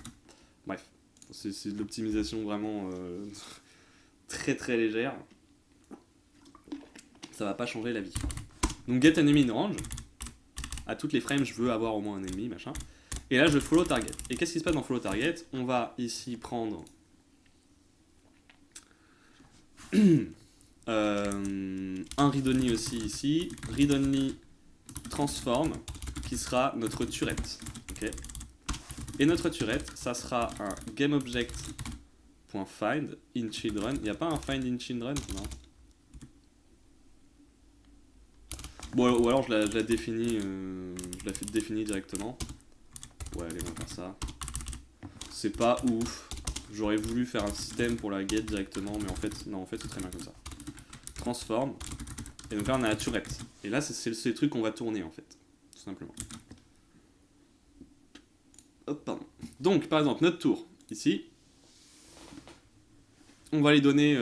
S1: Bref, c'est de l'optimisation vraiment très très légère. Ça va pas changer la vie. Donc get enemy in range. À toutes les frames, je veux avoir au moins un ennemi, machin. Et là, je follow target. Et qu'est-ce qui se passe dans follow target? On va ici prendre un read-only aussi ici. Read-only transform, qui sera notre turette. Okay. Et notre turette, ça sera un GameObject.find in children. Il n'y a pas un find in children? Non. Bon, ou alors je la définis, je la fais définir directement. Ouais, allez, on va faire ça. C'est pas ouf. J'aurais voulu faire un système pour la get directement, mais en fait, non, en fait, c'est très bien comme ça. Transform. Et donc là, on a la turette. Et là, c'est le truc qu'on va tourner, en fait. Tout simplement. Hop, pardon. Donc, par exemple, notre tour, ici. On va lui donner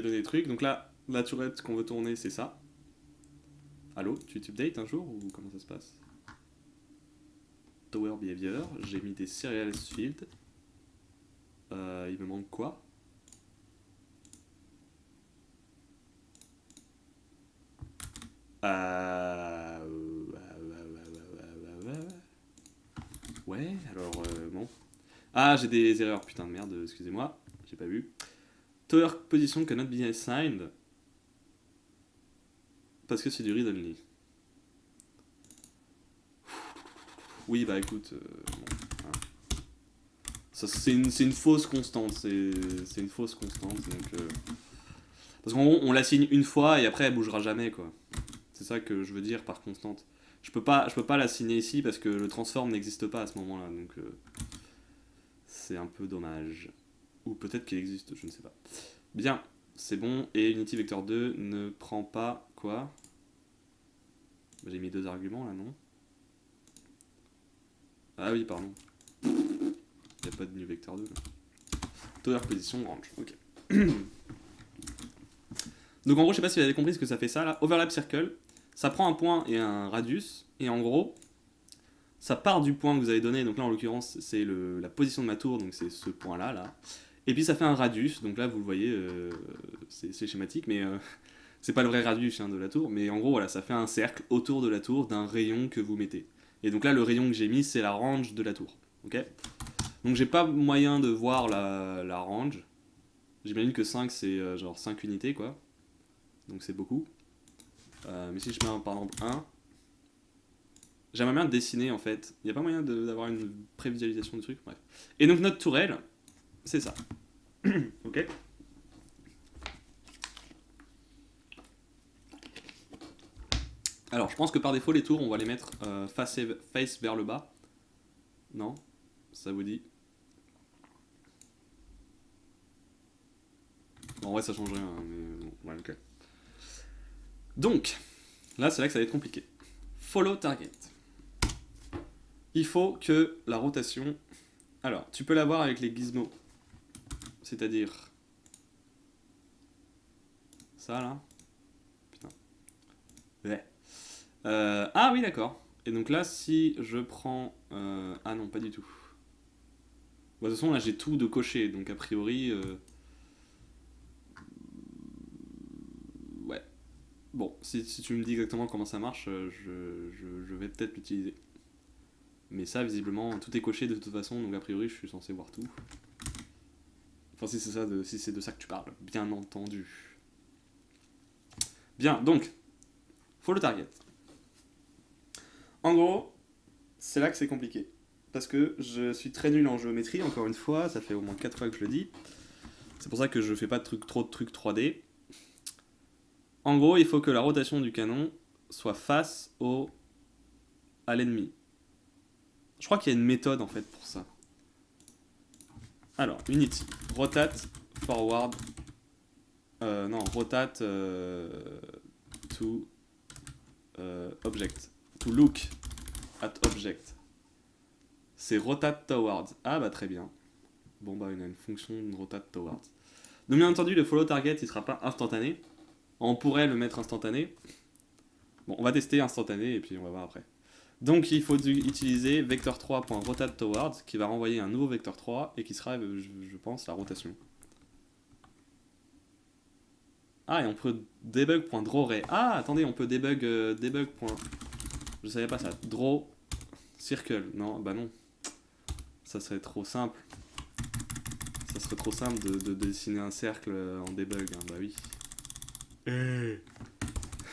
S1: des trucs. Donc là, la turette qu'on veut tourner, c'est ça. Allô, tu updates un jour ou comment ça se passe? Tower Behavior, j'ai mis des serial fields. Il me manque quoi? Ouais, alors bon. Ah, j'ai des erreurs, putain de merde, excusez-moi, j'ai pas vu. Tower position cannot be assigned. Parce que c'est du read only. Oui, bah écoute, bon, hein. C'est une fausse constante, c'est une fausse constante, donc... Parce qu'en gros, on l'assigne une fois et après elle bougera jamais, quoi. C'est ça que je veux dire par constante. Je peux pas l'assigner ici parce que le transform n'existe pas à ce moment-là, donc... c'est un peu dommage. Ou peut-être qu'il existe, je ne sais pas. Bien, c'est bon, et Unity Vector 2 ne prend pas... Quoi? J'ai mis deux arguments là, non? Ah oui, pardon. Il n'y a pas de new vector 2 là. Tower position range, ok. Donc en gros, je sais pas si vous avez compris ce que ça fait ça là. Overlap circle, ça prend un point et un radius, et en gros, ça part du point que vous avez donné, donc là en l'occurrence c'est la position de ma tour, donc c'est ce point là. Et puis ça fait un radius, donc là vous le voyez, c'est schématique, mais c'est pas le vrai radius de la tour, mais en gros voilà, ça fait un cercle autour de la tour d'un rayon que vous mettez. Et donc là le rayon que j'ai mis c'est la range de la tour, ok. Donc j'ai pas moyen de voir la range, j'imagine que 5 c'est genre 5 unités quoi, donc c'est beaucoup. Mais si je mets par exemple 1, j'aimerais bien dessiner en fait. Il n'y a pas moyen d'avoir une prévisualisation du truc, bref. Et donc notre tourelle, c'est ça. Ok. Alors je pense que par défaut les tours on va les mettre face vers le bas. Non? Ça vous dit? Bon, en vrai ça change rien, mais bon, ouais, ok. Donc, là c'est là que ça va être compliqué. Follow target. Il faut que la rotation... Alors, tu peux l'avoir avec les gizmos. C'est-à-dire... ça, là. Putain. Ouais. Ah oui, d'accord. Et donc là, si je prends... ah non, pas du tout. Bon, de toute façon, là, j'ai tout de coché. Donc, a priori... ouais. Bon, si tu me dis exactement comment ça marche, je vais peut-être l'utiliser. Mais ça, visiblement, tout est coché de toute façon, donc a priori, je suis censé voir tout. Enfin, si c'est ça, si c'est de ça que tu parles, bien entendu. Bien, donc, follow target. En gros, c'est là que c'est compliqué. Parce que je suis très nul en géométrie, encore une fois, ça fait au moins 4 fois que je le dis. C'est pour ça que je fais pas trop de trucs 3D. En gros, il faut que la rotation du canon soit face à l'ennemi. Je crois qu'il y a une méthode en fait pour ça. Alors, Unity, rotate, forward, non, rotate to object, to look at object. C'est rotate towards. Ah bah très bien. Bon bah il y a une fonction de rotate towards. Donc bien entendu le follow target il sera pas instantané. On pourrait le mettre instantané. Bon on va tester instantané et puis on va voir après. Donc il faut utiliser vector3.rotate towards qui va renvoyer un nouveau vecteur 3 et qui sera, je pense, la rotation. Ah, et on peut debug.drawRay. Ah, attendez, on peut debug. Je savais pas ça. Draw circle. Non, bah non. Ça serait trop simple. Ça serait trop simple de dessiner un cercle en debug. Hein. Bah oui.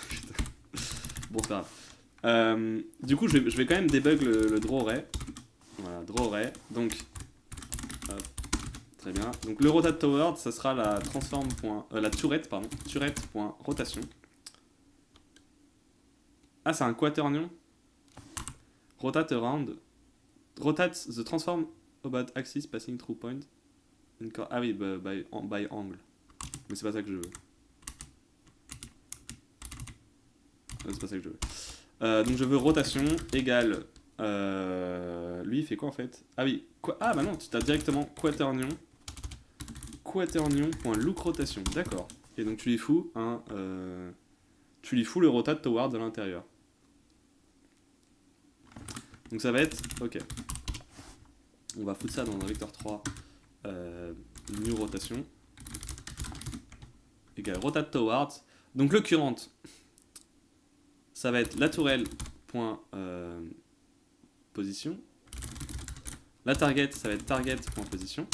S1: Putain. Bon, c'est pas grave. Du coup, je vais quand même debug le drawRay. Voilà, drawRay. Donc, très bien. Donc le rotate toward, ça sera la la turette.rotation. Ah, c'est un quaternion. Rotate around. Rotate the transform about axis passing through point. Ah oui, by angle. Mais c'est pas ça que je veux. C'est pas ça que je veux. Donc je veux rotation égale. Lui il fait quoi en fait? Ah oui. Ah bah non, tu tapes directement quaternion. Quaternion.look rotation. D'accord. Et donc tu lui fous tu lui fous le rotate toward à l'intérieur. Donc ça va être. Ok. On va foutre ça dans un vecteur 3. New rotation. Égale rotate towards. Donc le current. Ça va être la tourelle. Position. La target, ça va être target.position.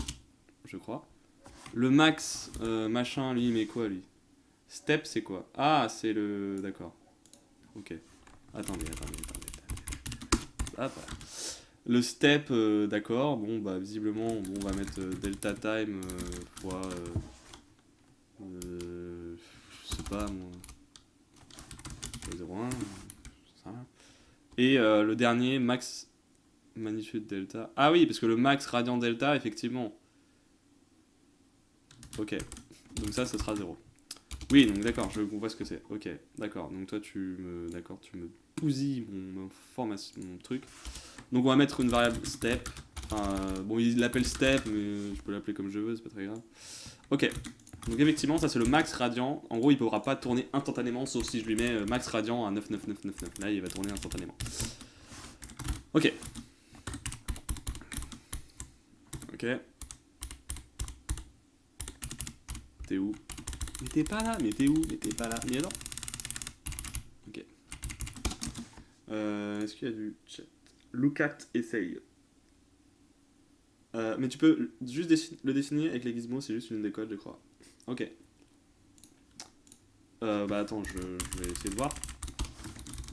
S1: Je crois. Le max, machin, lui, il met quoi, lui? Step, c'est quoi? Ah, c'est le... D'accord. Ok. Attendez. Hop. Le step, d'accord. Bon, bah, visiblement, on va mettre delta time fois... je sais pas, moi... 0,1, ça. Et le dernier, max magnitude delta. Ah oui, parce que le max radian delta, effectivement. Ok. Donc ça, ce sera 0. Oui, donc d'accord, je vois ce que c'est. Ok, d'accord. Donc toi, tu me bousilles mon truc. Donc on va mettre une variable step. Bon, il l'appelle step, mais je peux l'appeler comme je veux, c'est pas très grave. Ok. Donc effectivement, ça c'est le max radian. En gros, il ne pourra pas tourner instantanément, sauf si je lui mets max radian à 99999. Là, il va tourner instantanément. Ok. Ok. T'es où? Mais t'es pas là, mais t'es où? Mais t'es pas là. Mais alors? Ok. Est-ce qu'il y a du chat? Look at essaye. Mais tu peux juste le dessiner avec les gizmos, c'est juste une décode, je crois. Ok. Bah attends, je vais essayer de voir.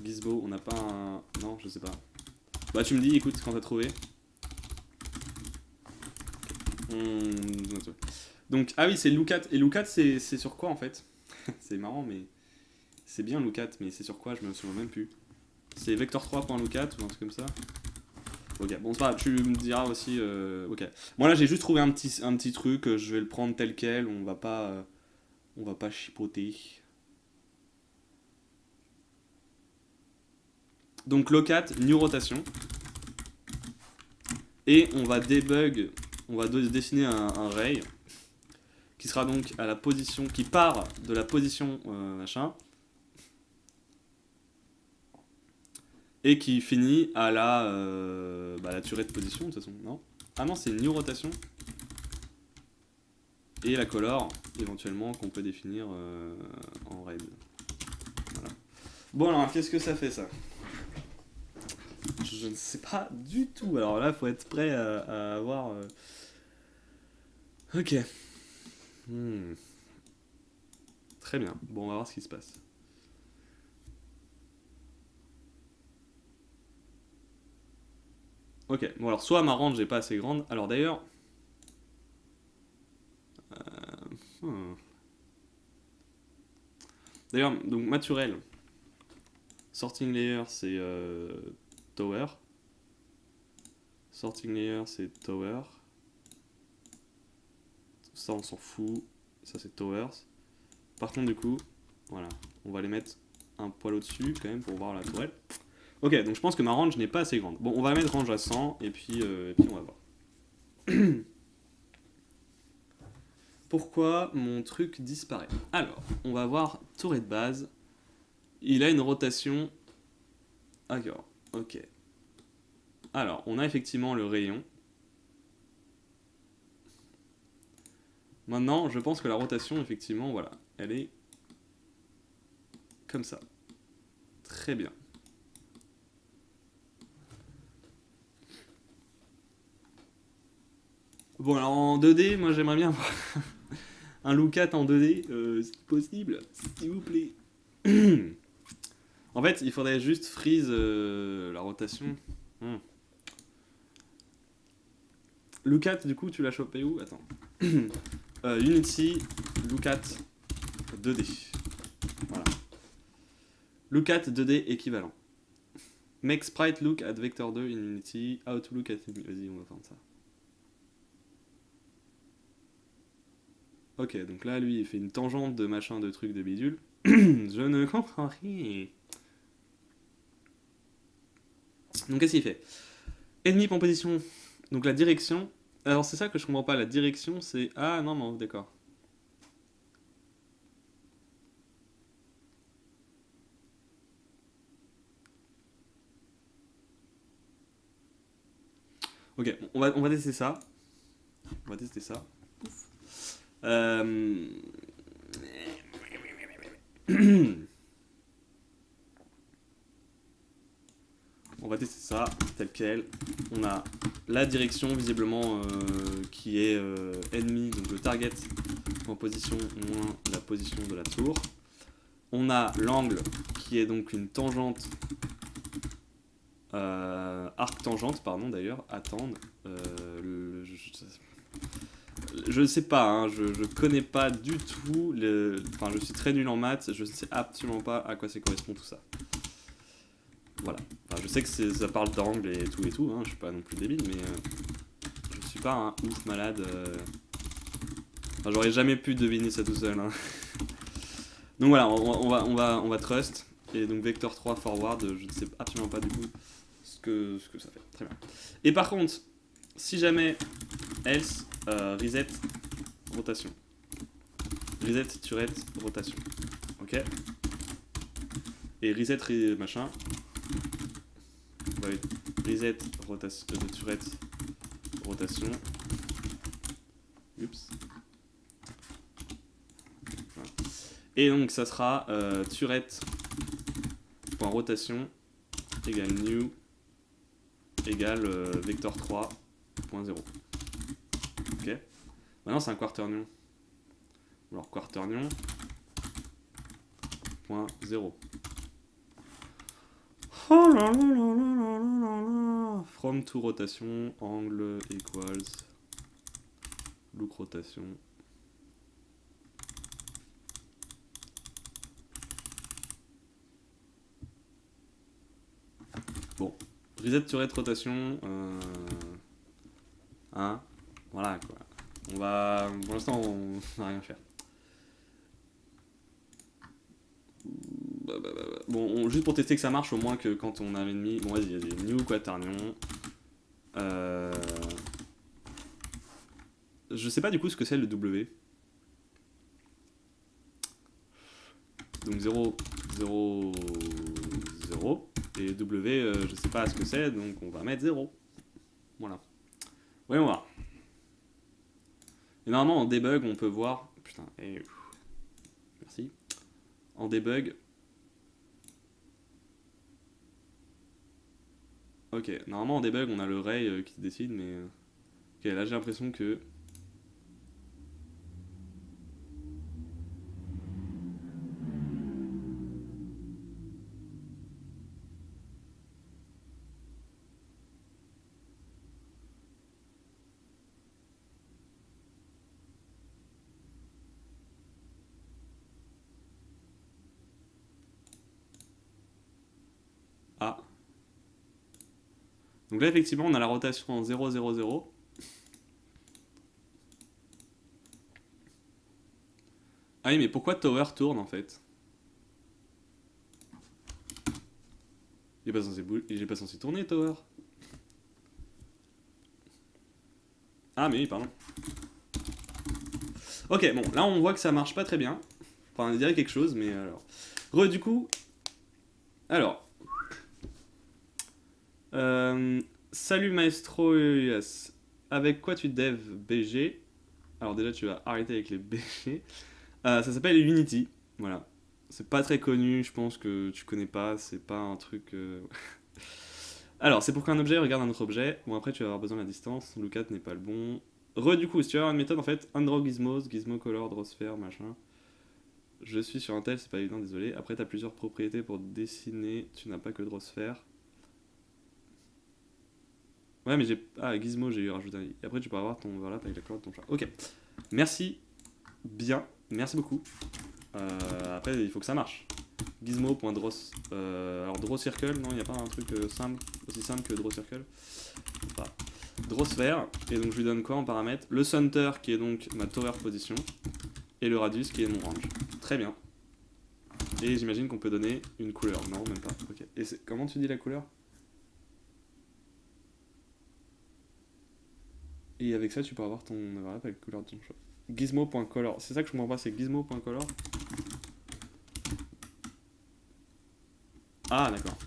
S1: Gizmo, on n'a pas un... Non, je sais pas. Bah tu me dis, écoute, quand t'as trouvé. Donc, ah oui, c'est Lookat. Et Lookat, c'est sur quoi en fait? C'est marrant, mais... C'est bien Lookat, mais c'est sur quoi? Je me souviens même plus. C'est vector3.lookat ou un truc comme ça? Ok, bon, c'est pas grave, tu me diras aussi... ok. Moi là, j'ai juste trouvé un petit truc, je vais le prendre tel quel, on va pas chipoter. Donc lookat, new rotation. Et on va debug, on va dessiner un ray qui sera donc à la position, qui part de la position machin et qui finit à la durée de position de toute façon, non? Ah non, c'est new rotation et la color éventuellement qu'on peut définir en red. Voilà. Bon alors qu'est-ce que ça fait ça? Je ne sais pas du tout. Alors là, faut être prêt à avoir. Ok. Très bien. Bon, on va voir ce qui se passe. Ok. Bon, alors, soit ma range n'est pas assez grande. Alors d'ailleurs. D'ailleurs, donc, naturel. Sorting layer, c'est tower. Sorting layer, c'est tower. Ça, on s'en fout. Ça, c'est towers. Par contre, du coup, voilà. On va les mettre un poil au-dessus, quand même, pour voir la tourelle. Ok, donc je pense que ma range n'est pas assez grande. Bon, on va mettre range à 100, et puis on va voir. Pourquoi mon truc disparaît? Alors, on va voir tourée de base. Il a une rotation... D'accord, ok. Alors, on a effectivement le rayon. Maintenant, je pense que la rotation, effectivement, voilà, elle est comme ça. Très bien. Bon, alors en 2D, moi j'aimerais bien voir un lookat en 2D, si possible, s'il vous plaît. En fait, il faudrait juste freeze la rotation. Lookat, du coup, tu l'as chopé où? Attends. Unity, lookat 2D. Voilà. Lookat 2D équivalent. Make sprite look at vector 2 in Unity. How to look at... Vas-y, on va faire ça. Ok, donc là, lui, il fait une tangente de machin, de truc, de bidule. Je ne comprends rien. Donc, qu'est-ce qu'il fait? Ennemi en position. Donc, la direction. Alors, c'est ça que je comprends pas. La direction, c'est... Ah, non, non, d'accord. Ok, on va tester ça. On va tester ça. On va tester ça tel quel. On a la direction visiblement qui est ennemi, donc le target en position moins la position de la tour. On a l'angle qui est donc une tangente, arc tangente pardon d'ailleurs, attendre. Je sais pas, hein, je connais pas du tout, enfin je suis très nul en maths, je sais absolument pas à quoi ça correspond tout ça. Voilà, enfin, je sais que ça parle d'angle et tout, hein, je suis pas non plus débile, mais je suis pas un ouf malade. Enfin, j'aurais jamais pu deviner ça tout seul. Hein. Donc voilà, on va trust, et donc vector 3 forward, je ne sais absolument pas du coup ce que ça fait. Très bien. Et par contre, si jamais else, reset rotation. Reset turette rotation. Ok. Et reset machin. reset rotation de turette rotation. Oups. Voilà. Et donc ça sera turette.rotation égale new égale vector 3.0. Ok. Maintenant c'est un quaternion. Alors quaternion point 0. Oh là là là là là là là. From to rotation angle equals look rotation. Bon, reset turette rotation. Hein, voilà quoi. On va, pour l'instant, on va rien faire. Bon, juste pour tester que ça marche, au moins que quand on a l'ennemi. Bon, vas-y, new quaternion. Je sais pas du coup ce que c'est le W. Donc 0, 0, 0. Et W, je sais pas ce que c'est, donc on va mettre 0. Voilà. Voyons voir. Et normalement en debug, on peut voir. Putain, merci. En debug. Ok, normalement en debug, on a le ray qui décide, mais. Ok, là j'ai l'impression que. Ah. Donc là, effectivement, on a la rotation en 0, 0, 0. Ah oui, mais pourquoi Tower tourne en fait? Il est pas censé tourner, Tower. Ah, mais oui, pardon. Ok, bon, là on voit que ça marche pas très bien. Enfin, on dirait quelque chose, mais alors. Du coup. Alors. Salut Maestro Elias. Avec quoi tu dev BG? Alors, déjà, tu vas arrêter avec les BG. Ça s'appelle Unity. Voilà. C'est pas très connu, je pense que tu connais pas. C'est pas un truc. Alors, c'est pour qu'un objet regarde un autre objet. Bon, après, tu vas avoir besoin de la distance. Lookat n'est pas le bon. Du coup, si tu vas avoir une méthode en fait, undraw gizmos, gizmo color, draw sphere, machin. Je suis sur un tel, c'est pas évident, désolé. Après, tu as plusieurs propriétés pour dessiner. Tu n'as pas que draw sphere. Ouais, mais j'ai. Ah, gizmo, j'ai rajouté un. Et après, tu peux avoir ton overlap avec la couleur de ton chat. Ok. Merci. Bien. Merci beaucoup. Après, il faut que ça marche. Gizmo.draw. Alors, draw circle, non, il n'y a pas un truc simple, aussi simple que draw circle. Enfin, draw sphere. Et donc, je lui donne quoi en paramètre? Le center, qui est donc ma tower position. Et le radius, qui est mon range. Très bien. Et j'imagine qu'on peut donner une couleur. Non, même pas. Ok. Et comment tu dis la couleur? Et avec ça, tu peux avoir ton overlap avec la couleur de ton choix. Gizmo.color. C'est ça que je comprends pas, c'est gizmo.color. Ah, d'accord.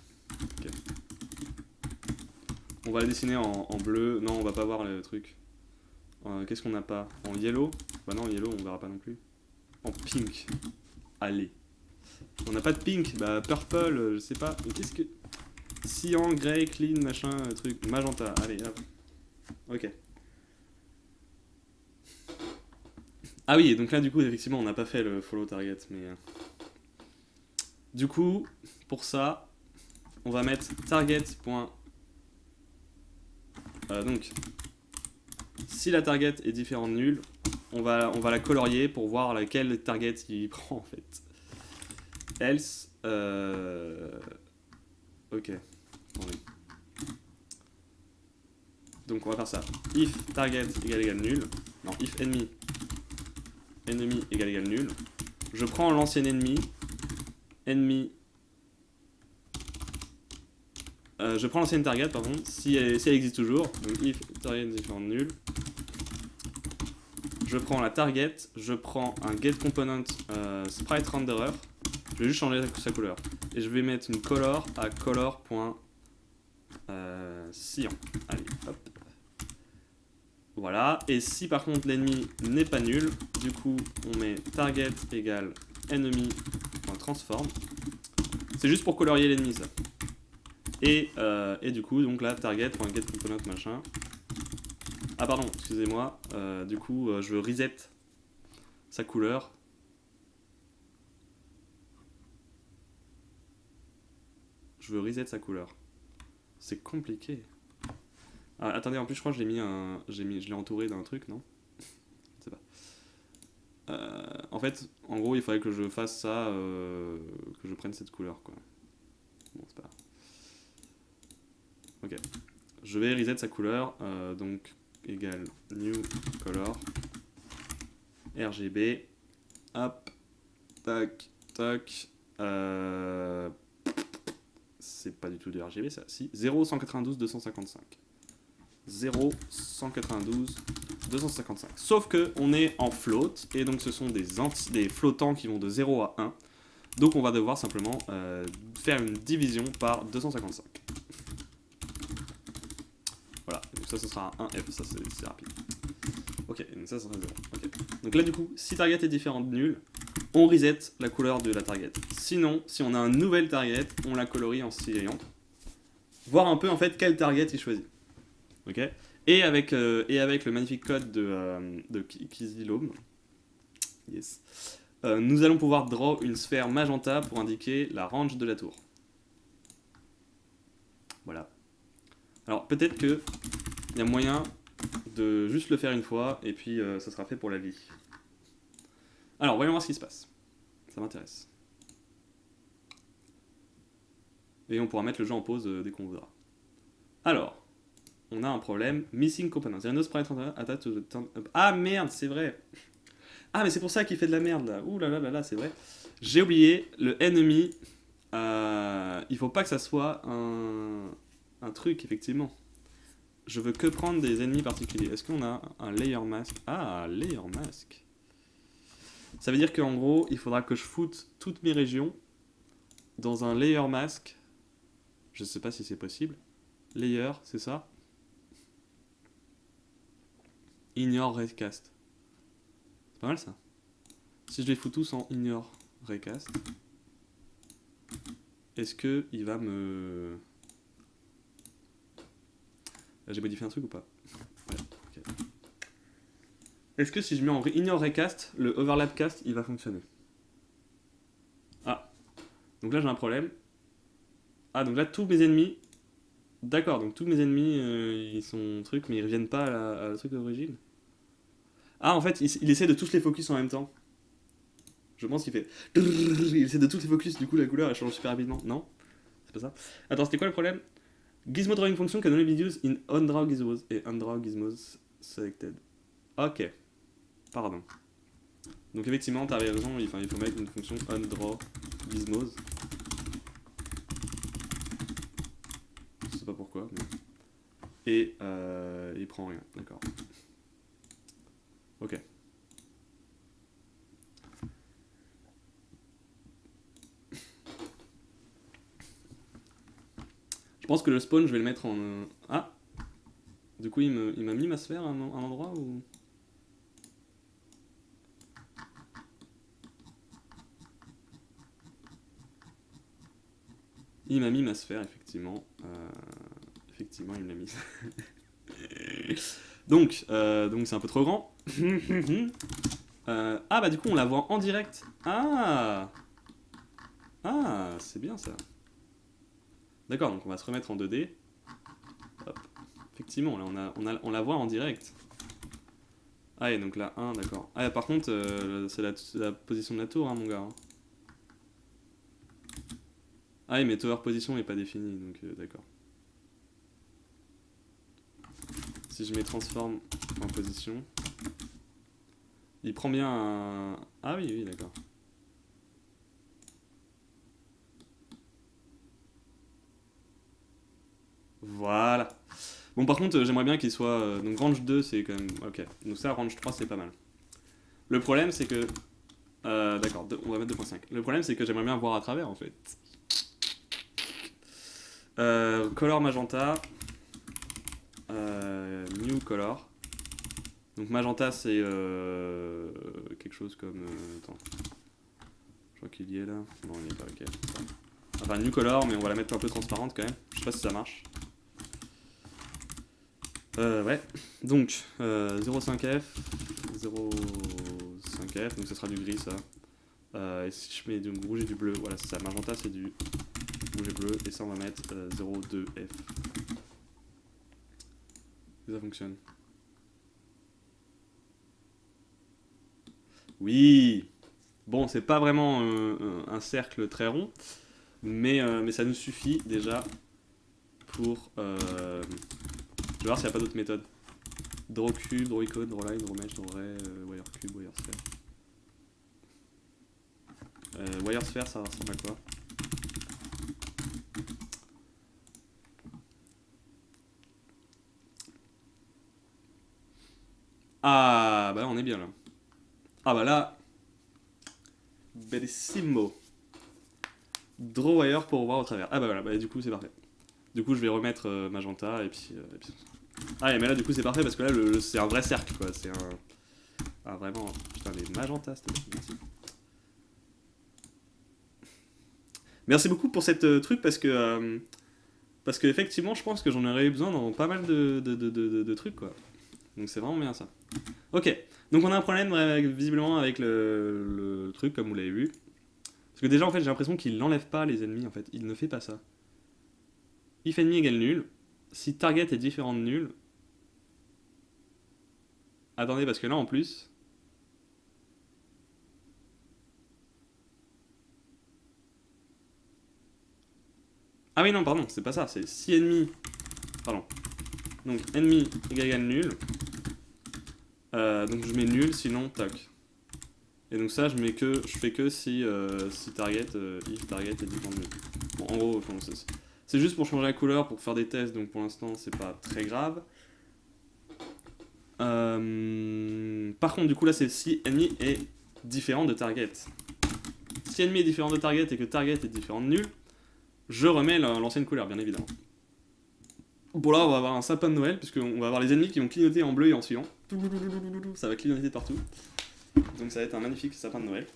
S1: Ok. On va le dessiner en bleu. Non, on va pas voir le truc. Qu'est-ce qu'on n'a pas? En yellow? Bah non, en yellow, on verra pas non plus. En pink. Allez. On n'a pas de pink. Bah, purple, je sais pas. Mais qu'est-ce que. Cyan, grey, clean, machin, truc. Magenta. Allez, hop. Ok. Ah oui, donc là, du coup, effectivement, on n'a pas fait le follow target, mais. Du coup, pour ça, on va mettre target. Donc, si la target est différente de nulle, on va la colorier pour voir laquelle target il prend en fait. Else, ok. Attendez. Donc on va faire ça. If target égale nul. Non, if ennemi égale nul. Je prends l'ancien ennemi. Je prends l'ancienne target, pardon, si elle existe toujours. Donc if target est différent de nul. Je prends la target, je prends un get component sprite renderer. Je vais juste changer sa couleur. Et je vais mettre une color à color. cyan. Allez, hop. Voilà. Et si par contre l'ennemi n'est pas nul, du coup on met target égale ennemi.transform. C'est juste pour colorier l'ennemi ça. Et du coup donc là target.getComponent machin. Ah pardon, excusez-moi. Du coup je veux reset sa couleur. Je veux reset sa couleur. C'est compliqué. Ah, attendez, en plus je crois que je l'ai entouré d'un truc, non? Je sais pas. En fait, en gros, il faudrait que je fasse ça, que je prenne cette couleur, quoi. Bon, c'est pas grave. Ok. Je vais reset sa couleur, donc égale new color RGB. Hop. Tac, tac. C'est pas du tout de RGB ça, si. 0,192,255. 0,192,255. Sauf que on est en float, et donc ce sont des flottants qui vont de 0 à 1. Donc on va devoir simplement faire une division par 255. Voilà, donc ça ce sera un F, ça c'est rapide. Ok, donc ça sera 0. Okay. Donc là du coup, si target est différent de nul, on reset la couleur de la target. Sinon, si on a un nouvel target, on la colorie en cyan. Voir un peu en fait quel target il choisit. Ok. Et avec le magnifique code de Kizilome, yes, nous allons pouvoir draw une sphère magenta pour indiquer la range de la tour. Voilà. Alors peut-être qu'il y a moyen de juste le faire une fois et puis ça sera fait pour la vie. Alors voyons voir ce qui se passe. Ça m'intéresse. Et on pourra mettre le jeu en pause dès qu'on voudra. Alors, on a un problème. Missing component. Ah merde, c'est vrai. Ah mais c'est pour ça qu'il fait de la merde là. Ouh là là là là, c'est vrai. J'ai oublié le ennemi. Il faut pas que ça soit un truc effectivement. Je veux que prendre des ennemis particuliers. Est-ce qu'on a un layer mask? Ah, layer mask. Ça veut dire qu'en gros, il faudra que je foute toutes mes régions dans un layer mask. Je sais pas si c'est possible. Layer, c'est ça? Ignore recast. C'est pas mal ça. Si je les fous tous en ignore recast, est-ce que il va me... J'ai modifié un truc ou pas? Ouais, ok. Est-ce que si je mets en ignore recast, le overlap cast il va fonctionner? Ah. Donc là j'ai un problème. Ah donc là tous mes ennemis... D'accord, donc tous mes ennemis ils sont trucs mais ils reviennent pas à la truc d'origine. Ah en fait il essaie de tous les focus en même temps. Je pense qu'il fait... Il essaie de tous les focus, du coup la couleur elle change super rapidement. Non? C'est pas ça? Attends, c'était quoi le problème? Gizmo drawing function can only be used in undraw gizmos et undraw gizmos selected. Ok. Pardon. Donc effectivement, t'avais raison, il faut mettre une fonction undraw gizmos. Je sais pas pourquoi, mais... Et il prend rien, d'accord. Ok. Je pense que le spawn, je vais le mettre en... Ah! Du coup, il m'a mis ma sphère à un endroit où... Il m'a mis ma sphère, effectivement. Effectivement, il me l'a mis. Donc c'est un peu trop grand. Ah bah du coup, on la voit en direct. Ah! Ah, c'est bien ça. D'accord, donc on va se remettre en 2D. Hop. Effectivement, là on la voit en direct. Ah et donc là 1, d'accord. Ah par contre, c'est la position de la tour, hein, mon gars. Hein. Ah mais tower position n'est pas définie, donc d'accord. Si je mets transform en position, il prend bien un... Ah oui, oui, d'accord. Voilà. Bon par contre j'aimerais bien qu'il soit... donc range 2 c'est quand même... Ok. Donc ça range 3 c'est pas mal. Le problème c'est que... d'accord, on va mettre 2.5. Le problème c'est que j'aimerais bien voir à travers en fait. Color magenta. New color. Donc magenta c'est quelque chose comme... attends. Je crois qu'il y est là. Non, il n'y est pas, ok. Ça. Enfin new color, mais on va la mettre un peu transparente quand même. Je sais pas si ça marche. Ouais. Donc 0,5F. 0,5F, donc ça sera du gris ça. Et si je mets du rouge et du bleu, voilà c'est ça. Magenta c'est du rouge et bleu. Et ça on va mettre 0,2F. Et ça fonctionne. Oui. Bon, c'est pas vraiment un cercle très rond, mais ça nous suffit déjà pour... je vais voir s'il n'y a pas d'autres méthodes. Drawcube, drawicode, drawline, drawmesh, drawray, wirecube, wiresphere. Wiresphere, ça ressemble à quoi? Ah, bah là on est bien là. Ah bah là, bellissimo. Drawwire pour voir au travers. Ah bah voilà, bah du coup c'est parfait. Du coup je vais remettre magenta et puis... Ah mais là du coup c'est parfait parce que là c'est un vrai cercle quoi. C'est un... Ah vraiment... Putain les magenta s'il te plaît. Merci. Merci beaucoup pour cette truc parce que... parce que effectivement je pense que j'en aurais eu besoin dans pas mal de trucs quoi. Donc c'est vraiment bien ça. Ok, donc on a un problème visiblement avec le truc comme vous l'avez vu. Parce que déjà en fait j'ai l'impression qu'il n'enlève pas les ennemis en fait, il ne fait pas ça. If ennemi égale nul, si target est différent de nul... Attendez parce que là en plus... Ah oui non pardon, c'est pas ça, c'est si ennemi... Pardon. Donc ennemi égale nul. Donc je mets nul sinon toc. Et donc ça je fais que si, si target, if target est différent de nul. Bon en gros c'est juste pour changer la couleur, pour faire des tests, donc pour l'instant c'est pas très grave. Par contre du coup là c'est si ennemi est différent de target. Si ennemi est différent de target et que target est différent de nul, je remets l'ancienne couleur bien évidemment. Bon là on va avoir un sapin de Noël puisqu'on va avoir les ennemis qui vont clignoter en bleu et en suivant. Ça va clignoter partout. Donc ça va être un magnifique sapin de Noël.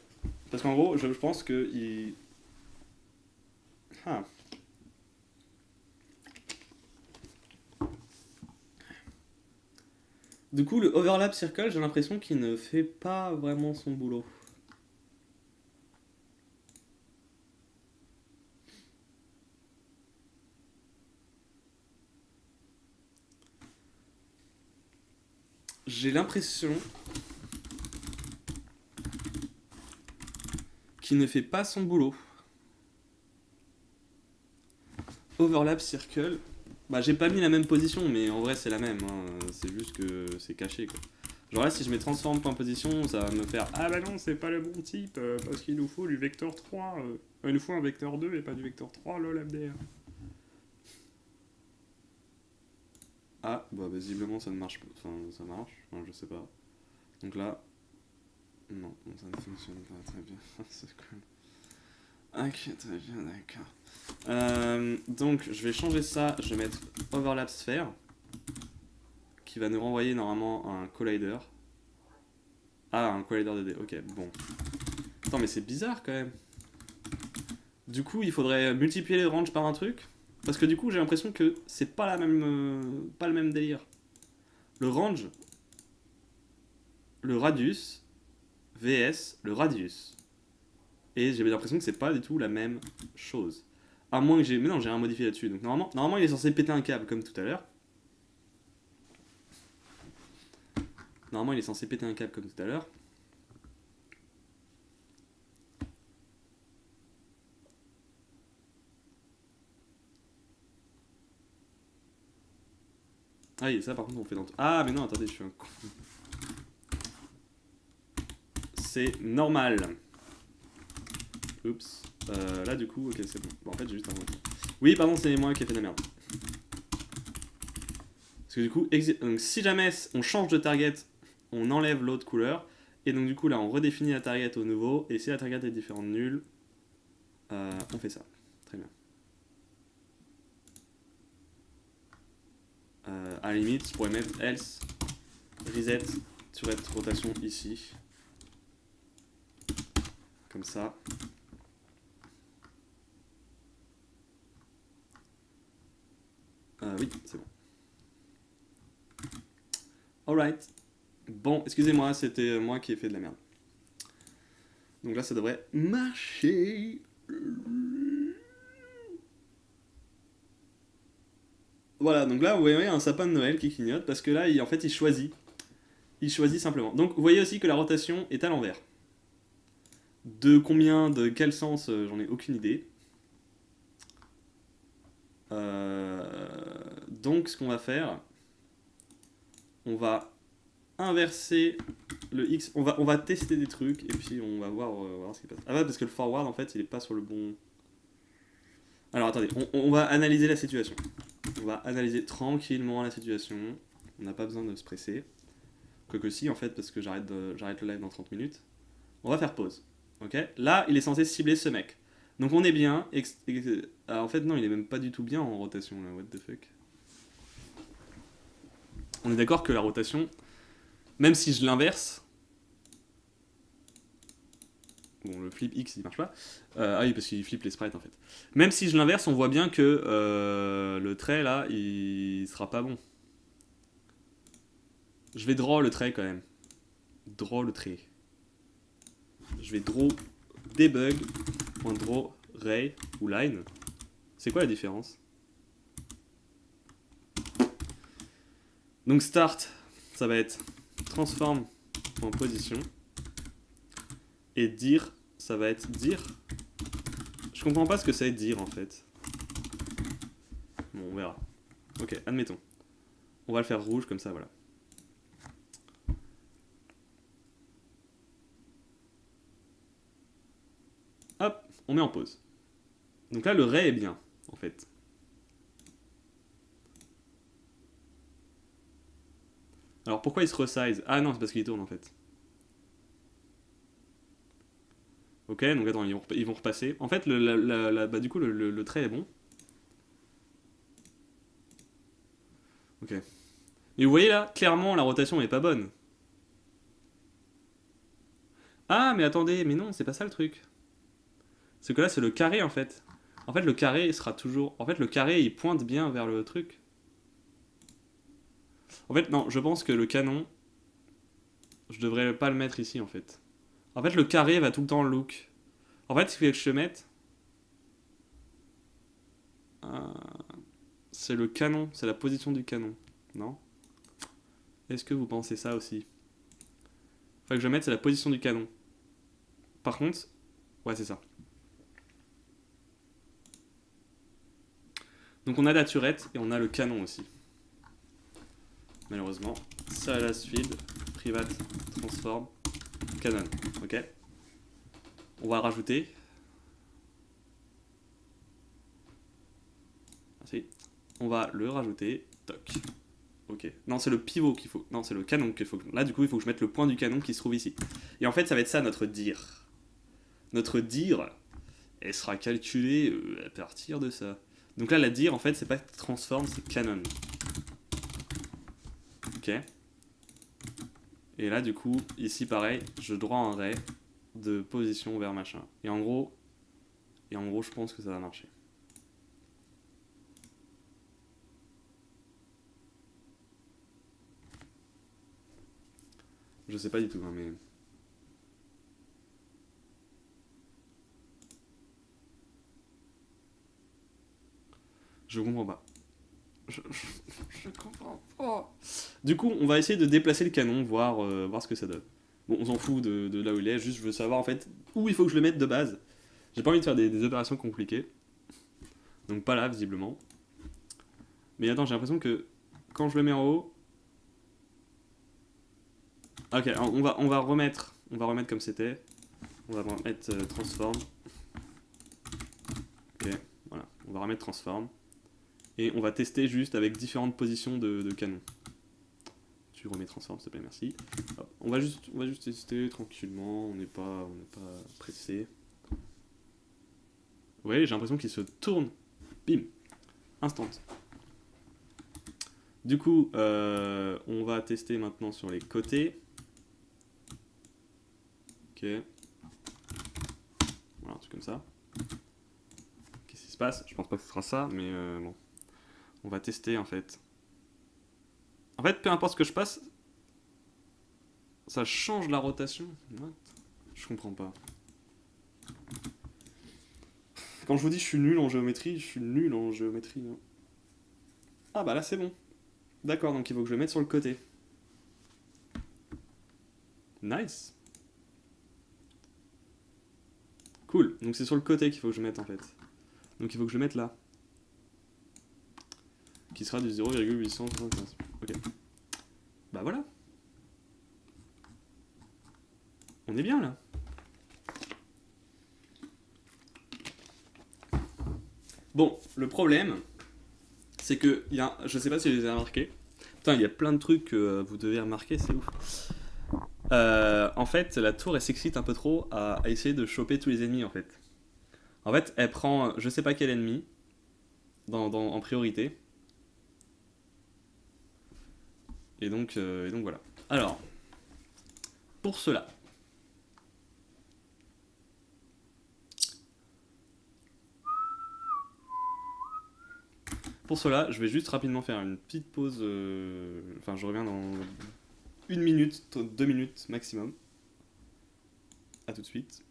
S1: Parce qu'en gros je pense que il... Ah. Du coup le overlap circle j'ai l'impression qu'il ne fait pas vraiment son boulot. J'ai l'impression qu'il ne fait pas son boulot. Overlap circle. Bah j'ai pas mis la même position mais en vrai c'est la même. Hein. C'est juste que c'est caché quoi. Genre là si je mets transform.position ça va me faire ah bah non c'est pas le bon type parce qu'il nous faut du vecteur 3. Il nous faut un vecteur 2 et pas du vecteur 3 lol MDR. Ah bah visiblement ça ne marche pas. Enfin ça marche. Enfin je sais pas. Donc là... Non, ça ne fonctionne pas très bien. C'est cool. Ok, très bien, d'accord. Donc, je vais changer ça. Je vais mettre Overlap Sphere, qui va nous renvoyer normalement un Collider. Ah, un Collider 2D. Ok, bon. Attends, mais c'est bizarre quand même. Du coup, il faudrait multiplier les ranges par un truc. Parce que du coup, j'ai l'impression que c'est pas pas le même délire. Le range, le radius, vs le radius. Et j'ai l'impression que c'est pas du tout la même chose. À moins que j'ai... Mais non, j'ai rien modifié là-dessus. Donc normalement, il est censé péter un câble comme tout à l'heure. Normalement, il est censé péter un câble comme tout à l'heure. Ah, et ça par contre, on fait dans... Ah, mais non, attendez, je suis un con. C'est normal. Oups. Là, du coup, ok, c'est bon. Bon, en fait, j'ai juste un... Oui, pardon, c'est moi qui ai fait de la merde. Parce que du coup, donc, si jamais on change de target, on enlève l'autre couleur. Et donc du coup, là, on redéfinit la target au nouveau. Et si la target est différente de nul, on fait ça. Très bien. À la limite, je pourrais mettre else reset turret rotation ici. Comme ça. Oui, c'est bon. Alright. Bon, excusez-moi, c'était moi qui ai fait de la merde. Donc là, ça devrait marcher. Voilà, donc là, vous voyez un sapin de Noël qui clignote parce que là, en fait, il choisit. Il choisit simplement. Donc, vous voyez aussi que la rotation est à l'envers. De combien, de quel sens, j'en ai aucune idée. Donc, ce qu'on va faire, on va inverser le X. On va tester des trucs et puis on va voir ce qui passe. Ah ouais, parce que le forward, en fait, il est pas sur le bon... Alors, attendez, on va analyser la situation. On va analyser tranquillement la situation. On n'a pas besoin de se presser. Quoique si, en fait, parce que j'arrête le live dans 30 minutes. On va faire pause. Ok. Là, il est censé cibler ce mec. Donc on est bien. En fait, non, il est même pas du tout bien en rotation, là. What the fuck. On est d'accord que la rotation, même si je l'inverse... Bon, le flip X, il marche pas. Ah oui, parce qu'il flippe les sprites, en fait. Même si je l'inverse, on voit bien que le trait, là, il sera pas bon. Je vais draw le trait, quand même. Draw le trait. Je vais draw debug.draw ray ou line. C'est quoi la différence? Donc start, ça va être transform.position. Et dir, ça va être dir. Je comprends pas ce que ça veut dire en fait. Bon, on verra. Ok, admettons. On va le faire rouge comme ça, voilà. Hop, on met en pause. Donc là, le ray est bien, en fait. Alors pourquoi il se resize? Ah non, c'est parce qu'il tourne en fait. Ok, donc attends, ils vont repasser. En fait, bah, du coup, le trait est bon. Ok. Mais vous voyez là, clairement, la rotation n'est pas bonne. Ah, mais attendez, mais non, c'est pas ça le truc. C'est que là, c'est le carré en fait. En fait, le carré il sera toujours. En fait, le carré il pointe bien vers le truc. En fait, non, je pense que le canon, je devrais pas le mettre ici en fait. En fait, le carré va tout le temps look. En fait, ce qu'il faut que je mette, euh, c'est le canon, c'est la position du canon, non? Est-ce que vous pensez ça aussi? Faut que je mette, c'est la position du canon. Par contre, ouais, c'est ça. Donc on a la turette et on a le canon aussi. Malheureusement, ça la field, private, transform, canon. Ok. On va rajouter. Ensuite, on va le rajouter. Toc. Ok. Non, c'est le pivot qu'il faut. Non, c'est le canon qu'il faut. Là, du coup, il faut que je mette le point du canon qui se trouve ici. Et en fait, ça va être ça notre dir. Notre dir, elle sera calculée à partir de ça. Donc là, la dir, en fait, c'est pas transform, c'est canon. Ok. Et là, du coup, ici, pareil, je draw un ray de position vers machin. Et en gros, je pense que ça va marcher. Je sais pas du tout, hein, mais... Je comprends pas. Je comprends pas. Du coup, on va essayer de déplacer le canon, voir ce que ça donne. Bon, on s'en fout de là où il est, juste je veux savoir en fait où il faut que je le mette de base. J'ai pas envie de faire des opérations compliquées. Donc pas là, visiblement. Mais attends, j'ai l'impression que quand je le mets en haut... Ok, on va remettre comme c'était. On va remettre transform. Ok, voilà. On va remettre transform. Et on va tester juste avec différentes positions de canon. Tu remets transform, s'il te plaît, merci. Hop. On va juste tester tranquillement, on n'est pas pressé. Vous voyez, j'ai l'impression qu'il se tourne. Bim. Instant. Du coup, on va tester maintenant sur les côtés. Ok. Voilà, un truc comme ça. Qu'est-ce qui se passe? Je pense pas que ce sera ça, mais bon. On va tester en fait. En fait, peu importe ce que je passe, ça change la rotation. What? Je comprends pas. Quand je vous dis je suis nul en géométrie, je suis nul en géométrie. Hein. Ah bah là c'est bon. D'accord, donc il faut que je le mette sur le côté. Nice. Cool, donc c'est sur le côté qu'il faut que je mette en fait. Donc il faut que je le mette là. Qui sera du 0,875. Ok. Bah voilà. On est bien là. Bon, le problème, c'est que, je sais pas si vous les avez remarqués. Putain, il y a plein de trucs que vous devez remarquer, c'est ouf. En fait, la tour, elle s'excite un peu trop à essayer de choper tous les ennemis, en fait. En fait, elle prend je sais pas quel ennemi en priorité. Et donc voilà. Alors, pour cela, je vais juste rapidement faire une petite pause. Enfin, je reviens dans 1 minute, 2 minutes maximum. A tout de suite.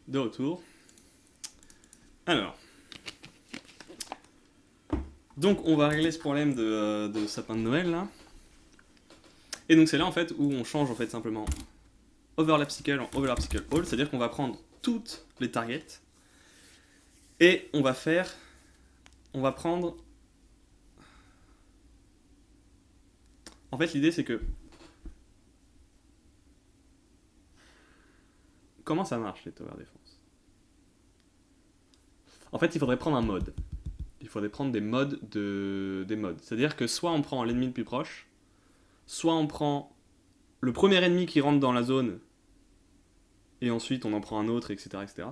S1: De retour. Alors. Donc on va régler ce problème de sapin de Noël là. Et donc c'est là en fait où on change en fait simplement overlap cycle en overlap cycle all, c'est-à-dire qu'on va prendre toutes les targets et on va prendre. En fait l'idée c'est que comment ça marche les tower defense? En fait il faudrait prendre un mode. Il faudrait prendre des modes des modes. C'est-à-dire que soit on prend l'ennemi le plus proche, soit on prend le premier ennemi qui rentre dans la zone et ensuite on en prend un autre, etc. etc.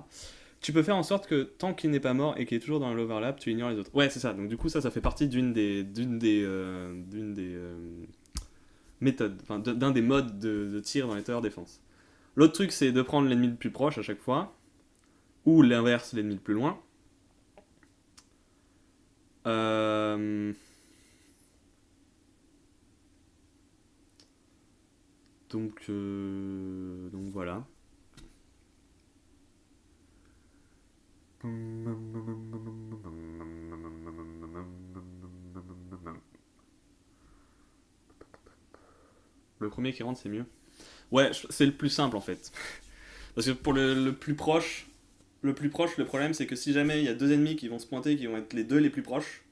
S1: Tu peux faire en sorte que tant qu'il n'est pas mort et qu'il est toujours dans l'overlap, tu ignores les autres. Ouais, c'est ça. Donc du coup, ça fait partie d'une des méthodes, enfin d'un des modes de tir dans les tower defense. L'autre truc, c'est de prendre l'ennemi le plus proche à chaque fois, ou l'inverse, l'ennemi le plus loin. Donc voilà. Le premier qui rentre, c'est mieux. Ouais, c'est le plus simple en fait. Parce que pour le plus proche, le problème c'est que si jamais il y a deux ennemis qui vont se pointer, qui vont être les deux les plus proches,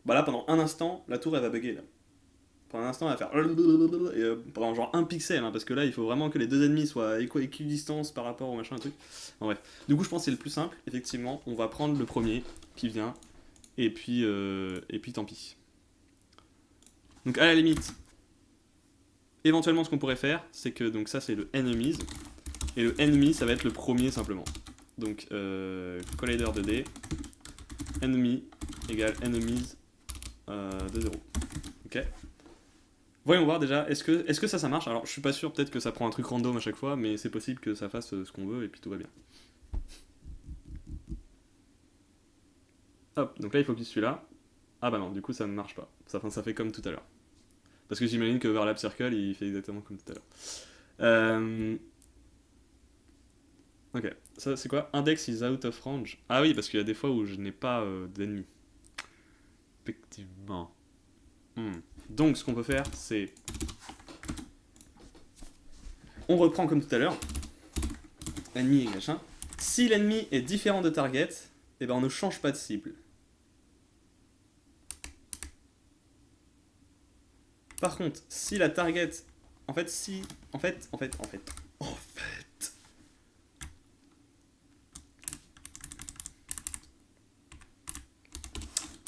S1: bah là pendant un instant, la tour elle va bugger là. Pendant un instant, elle va faire et, pendant genre un pixel, hein, parce que là il faut vraiment que les deux ennemis soient équidistance par rapport au machin un truc. En bref. Du coup, je pense que c'est le plus simple. Effectivement, on va prendre le premier qui vient, et puis tant pis. Donc à la limite, éventuellement ce qu'on pourrait faire, c'est que donc ça c'est le enemies, et le enemy ça va être le premier simplement. Donc collider 2D, enemy égale enemies de 0. Ok. Voyons voir déjà, est-ce que ça marche? Alors je suis pas sûr, peut-être que ça prend un truc random à chaque fois, mais c'est possible que ça fasse ce qu'on veut et puis tout va bien. Hop, donc là il faut qu'il soit là. Ah bah non, du coup ça ne marche pas. Ça fait comme tout à l'heure. Parce que j'imagine que Overlap Circle il fait exactement comme tout à l'heure. Ok, ça c'est quoi? Index is out of range. Ah oui, parce qu'il y a des fois où je n'ai pas d'ennemis. Effectivement. Donc ce qu'on peut faire, c'est... On reprend comme tout à l'heure. Ennemi et machin. Si l'ennemi est différent de target, eh ben on ne change pas de cible. Par contre, si la target... En fait, si... En fait...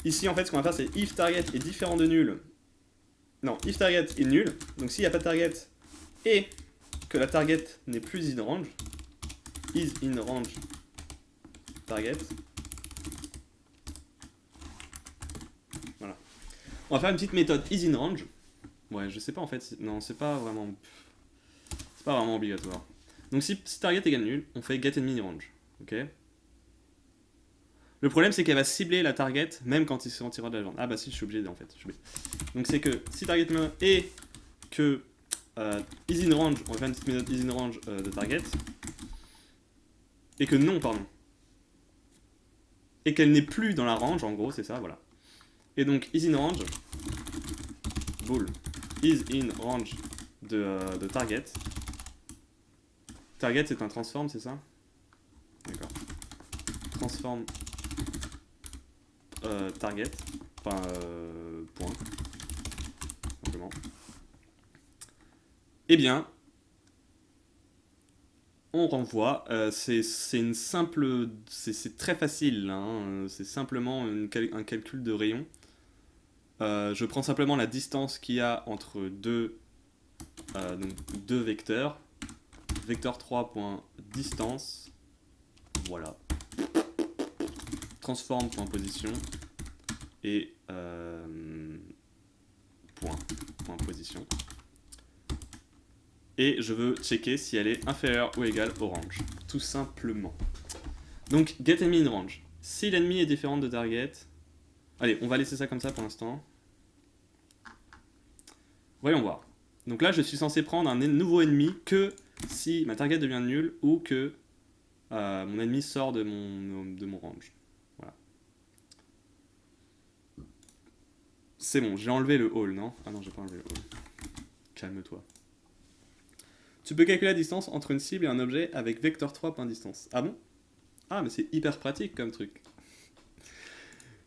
S1: Ici, en fait, ce qu'on va faire, c'est if target est différent de nul. Non, if target est nul. Donc s'il n'y a pas de target et que la target n'est plus in range, is in range target. Voilà. On va faire une petite méthode is in range. Ouais, je sais pas en fait. Non, c'est pas vraiment obligatoire. Donc si target égale nul, on fait get enemy in range. Ok. Le problème, c'est qu'elle va cibler la target même quand il se retirera de la légende. Ah bah si, je suis obligé en fait. Donc c'est que si target et que is in range, on va faire une petite méthode is in range de target, et que non, pardon, et qu'elle n'est plus dans la range, en gros, c'est ça, voilà. Et donc is in range, bool, is in range de target. Target, c'est un transform, c'est ça? D'accord. Transform target, enfin point, simplement. Eh bien, on renvoie. C'est une simple, c'est très facile. Hein, c'est simplement un calcul de rayon. Je prends simplement la distance qu'il y a entre deux vecteurs. Vecteur 3.distance. Voilà. Transform.position. Et point position. Et je veux checker si elle est inférieure ou égale au range. Tout simplement. Donc, get enemy in range. Si l'ennemi est différent de target... Allez, on va laisser ça comme ça pour l'instant. Voyons voir. Donc là, je suis censé prendre un nouveau ennemi que si ma target devient nulle ou que mon ennemi sort de mon range. Voilà. C'est bon, j'ai enlevé le all, non? Ah non, j'ai pas enlevé le all. Calme-toi. Tu peux calculer la distance entre une cible et un objet avec vecteur 3.distance. Ah bon? Ah, mais c'est hyper pratique comme truc.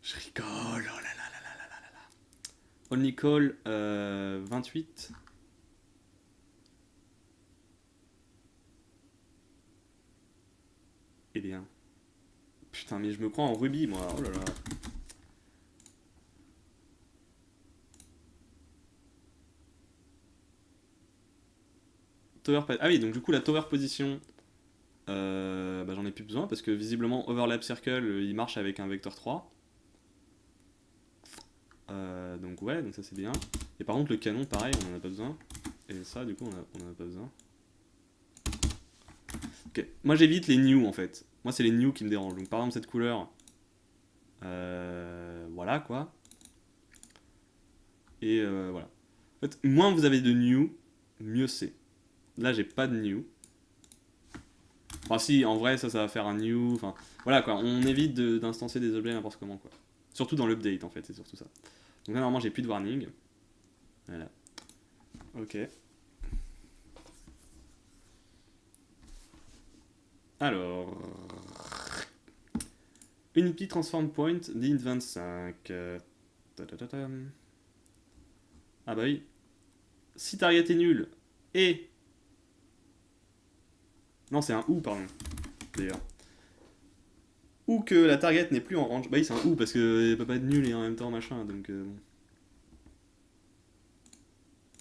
S1: Je rigole, oh là là là là là là. Only call 28. Eh bien. Putain, mais je me crois en Ruby, moi. Oh là là. Ah oui, donc du coup, la tower position, bah, j'en ai plus besoin parce que visiblement, overlap circle, il marche avec un vecteur 3. Donc ouais, donc ça c'est bien. Et par contre le canon, pareil, on en a pas besoin. Et ça, du coup, on en a pas besoin. Ok, moi j'évite les new en fait. Moi c'est les new qui me dérangent. Donc par exemple cette couleur, voilà quoi. Et voilà. En fait, moins vous avez de new, mieux c'est. Là j'ai pas de new. Enfin si, en vrai ça va faire un new. Enfin voilà quoi, on évite d'instancier des objets n'importe comment quoi. Surtout dans l'update en fait, c'est surtout ça. Donc là normalement j'ai plus de warning. Voilà. Ok. Alors... Unity Transform Point d'int 25. Ah bah oui. Si target est nul et... Non, c'est un ou, pardon. D'ailleurs. Ou que la target n'est plus en range. Bah oui, c'est un ou parce que il peut pas être nul et en même temps machin. Donc bon.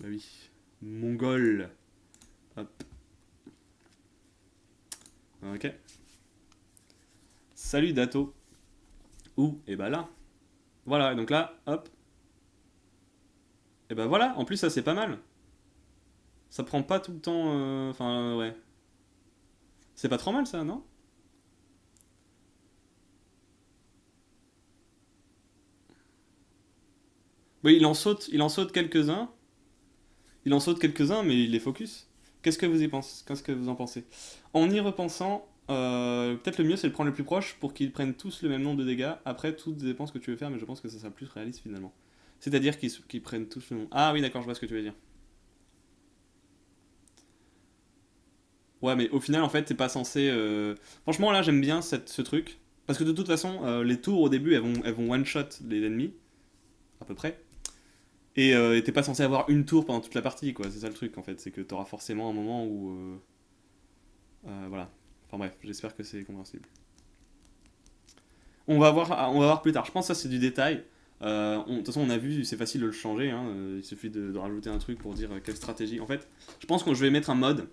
S1: Bah oui. Mongol. Hop. Ok. Salut Dato. Ou, et bah là. Voilà, et donc là, hop. Et bah voilà, en plus ça c'est pas mal. Ça prend pas tout le temps. Enfin, ouais. C'est pas trop mal ça, non? Oui, il en saute quelques-uns. Il en saute quelques-uns, mais il les focus. Qu'est-ce que vous en pensez? En y repensant, peut-être le mieux c'est de prendre le plus proche pour qu'ils prennent tous le même nombre de dégâts. Après, tout dépend ce que tu veux faire, mais je pense que ça sera plus réaliste finalement. C'est-à-dire qu'ils prennent tous le même. Ah oui, d'accord, je vois ce que tu veux dire. Ouais, mais au final, en fait, t'es pas censé. Franchement, là, j'aime bien ce truc. Parce que de toute façon, les tours au début, elles vont one-shot les ennemis, à peu près. Et t'es pas censé avoir une tour pendant toute la partie, quoi. C'est ça le truc, en fait. C'est que t'auras forcément un moment où. Voilà. Enfin bref, j'espère que c'est compréhensible. On va voir plus tard. Je pense que ça, c'est du détail. De toute façon, on a vu, c'est facile de le changer. Hein. Il suffit de rajouter un truc pour dire quelle stratégie. En fait, je pense que je vais mettre un mode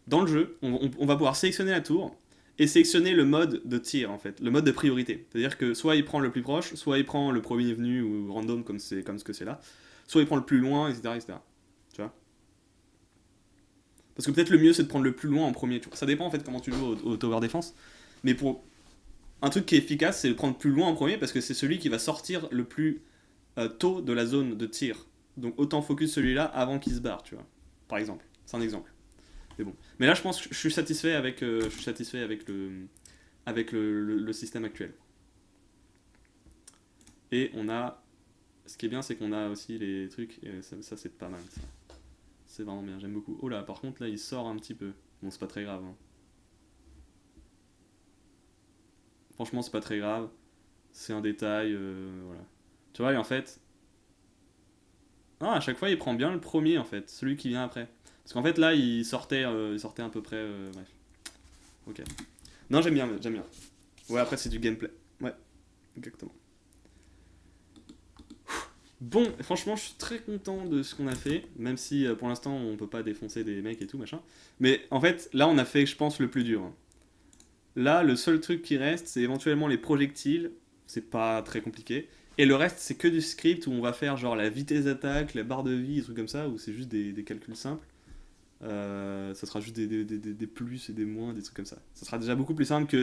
S1: dans le jeu. On va pouvoir sélectionner la tour et sélectionner le mode de tir, en fait. Le mode de priorité. C'est-à-dire que soit il prend le plus proche, soit il prend le premier venu ou random, comme ce que c'est là. Soit il prend le plus loin, etc. etc. Tu vois. Parce que peut-être le mieux, c'est de prendre le plus loin en premier. Tu vois. Ça dépend, en fait, comment tu joues au tower défense. Mais pour un truc qui est efficace, c'est de prendre plus loin en premier parce que c'est celui qui va sortir le plus tôt de la zone de tir. Donc autant focus celui-là avant qu'il se barre, tu vois. Par exemple. C'est un exemple. Mais bon. Mais là, je pense que je suis satisfait je suis satisfait avec le système actuel. Et on a. Ce qui est bien, c'est qu'on a aussi les trucs. Et ça c'est pas mal, ça. C'est vraiment bien, j'aime beaucoup. Oh là, par contre, là, il sort un petit peu. Bon, c'est pas très grave. Hein. Franchement, c'est pas très grave. C'est un détail. Voilà. Tu vois, et en fait, ah, à chaque fois, il prend bien le premier, en fait, celui qui vient après. Parce qu'en fait, là, il sortait à peu près. Bref. Ok. Non, j'aime bien, j'aime bien. Ouais, après, c'est du gameplay. Ouais, exactement. Bon, franchement, je suis très content de ce qu'on a fait, même si pour l'instant, on peut pas défoncer des mecs et tout, machin. Mais en fait, là, on a fait, je pense, le plus dur. Hein. Là, le seul truc qui reste, c'est éventuellement les projectiles. C'est pas très compliqué. Et le reste, c'est que du script où on va faire genre la vitesse d'attaque, la barre de vie, des trucs comme ça, où c'est juste des calculs simples. Ça sera juste des plus et des moins, des trucs comme ça. Ça sera déjà beaucoup plus simple que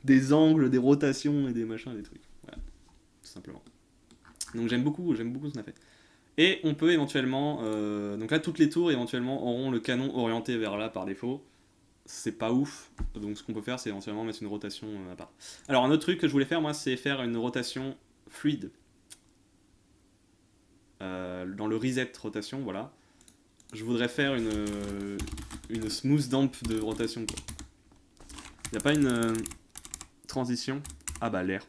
S1: des angles, des rotations et des machins, des trucs. Voilà, tout simplement. Donc j'aime beaucoup ce qu'on a fait. Et on peut éventuellement. Donc là, toutes les tours éventuellement auront le canon orienté vers là par défaut. C'est pas ouf. Donc ce qu'on peut faire, c'est éventuellement mettre une rotation à part. Alors un autre truc que je voulais faire, moi, c'est faire une rotation fluide. Dans le reset rotation, voilà. Je voudrais faire une smooth damp de rotation. Quoi. Y a pas une transition? Ah bah l'ERP.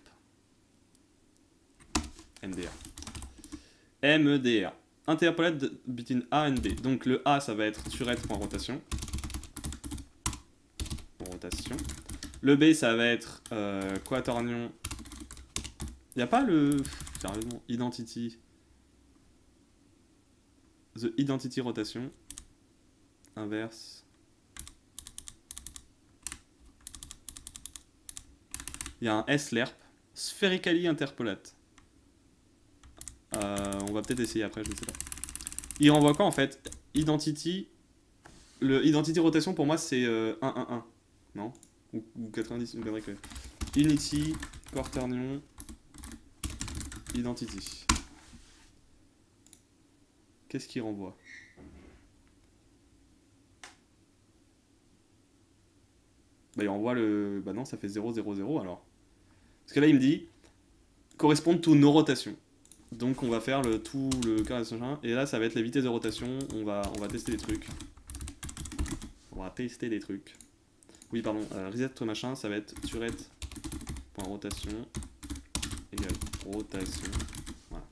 S1: MDR. MEDR. Interpolate between A and B. Donc le A, ça va être surêtre.rotation. Rotation. Le B, ça va être quaternion. Y a pas le. Sérieusement, identity. The identity rotation. Inverse. Il y a un S lerp. Spherically interpolate. On va peut-être essayer après, je ne sais pas. Il renvoie quoi en fait? Identity. Le identity rotation pour moi c'est 1-1-1. Non? Ou 90, ou que... Unity, quaternion, identity. Qu'est-ce qu'il renvoie? Bah il renvoie le... Bah non, ça fait 0, 0, 0 alors. Parce que là il me dit correspond to nos rotations. Donc on va faire tout le carré machin. Et là ça va être la vitesse de rotation. On va tester des trucs. On va tester des trucs. Oui pardon, reset machin, ça va être turret.rotation égale rotation. Voilà.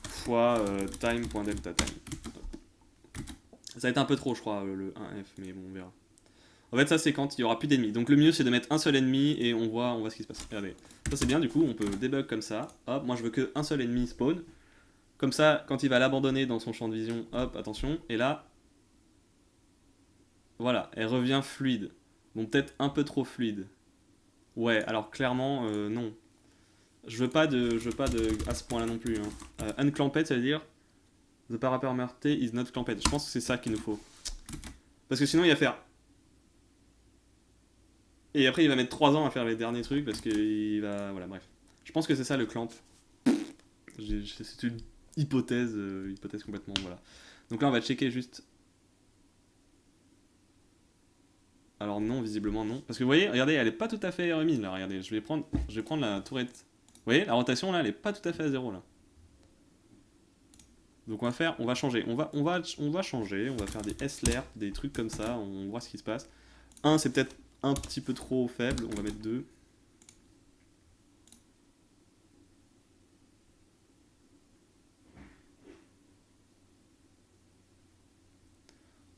S1: Fois time.delta time. Ça va être un peu trop je crois le 1F, mais bon on verra. En fait ça c'est quand il y aura plus d'ennemis. Donc le mieux c'est de mettre un seul ennemi et on voit ce qui se passe. Regardez. Ça c'est bien du coup, on peut debug comme ça. Hop, moi je veux qu'un seul ennemi spawn. Comme ça, quand il va l'abandonner dans son champ de vision, hop, attention. Et là, voilà, elle revient fluide. Bon, peut-être un peu trop fluide. Ouais, alors clairement, non. Je veux pas de à ce point-là non plus. Hein. Unclamped, ça veut dire the parameter is not clamped. Je pense que c'est ça qu'il nous faut. Parce que sinon, il va faire. Et après, il va mettre 3 ans à faire les derniers trucs parce qu'il va. Voilà, bref. Je pense que c'est ça le clamp. C'est une hypothèse complètement. Voilà. Donc là, on va checker juste. Alors non, visiblement non. Parce que vous voyez, regardez, elle est pas tout à fait remise là. Regardez, je vais prendre la tourette. Vous voyez, la rotation là, elle est pas tout à fait à 0 là. Donc on va changer. On va changer. On va faire des S-lerp, des trucs comme ça. On voit ce qui se passe. 1, c'est peut-être un petit peu trop faible. On va mettre 2.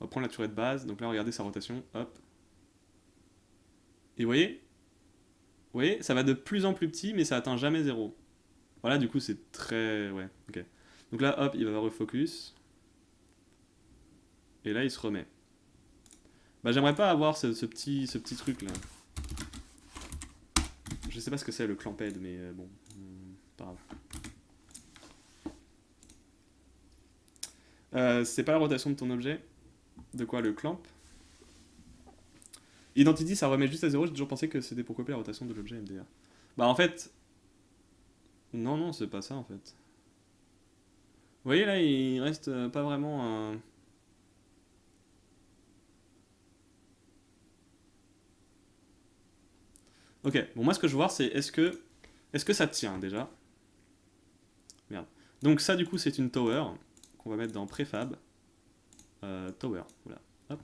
S1: On va prendre la tourette base. Donc là, regardez sa rotation. Hop. Et vous voyez, ça va de plus en plus petit, mais ça atteint jamais 0. Voilà, du coup, c'est très... Ouais, ok. Donc là, hop, il va refocus. Et là, il se remet. Bah, j'aimerais pas avoir ce petit truc là. Je sais pas ce que c'est le clamped, mais bon, pas grave. C'est pas la rotation de ton objet? De quoi, le clamp? Identity, ça remet juste à 0. J'ai toujours pensé que c'était pour copier la rotation de l'objet MDR. Bah, en fait. Non, non, c'est pas ça en fait. Vous voyez là, il reste pas vraiment un. Ok, bon, moi ce que je veux voir, c'est est-ce que ça tient déjà? Merde. Donc, ça, du coup, c'est une tower qu'on va mettre dans préfab. Tower, voilà. Hop.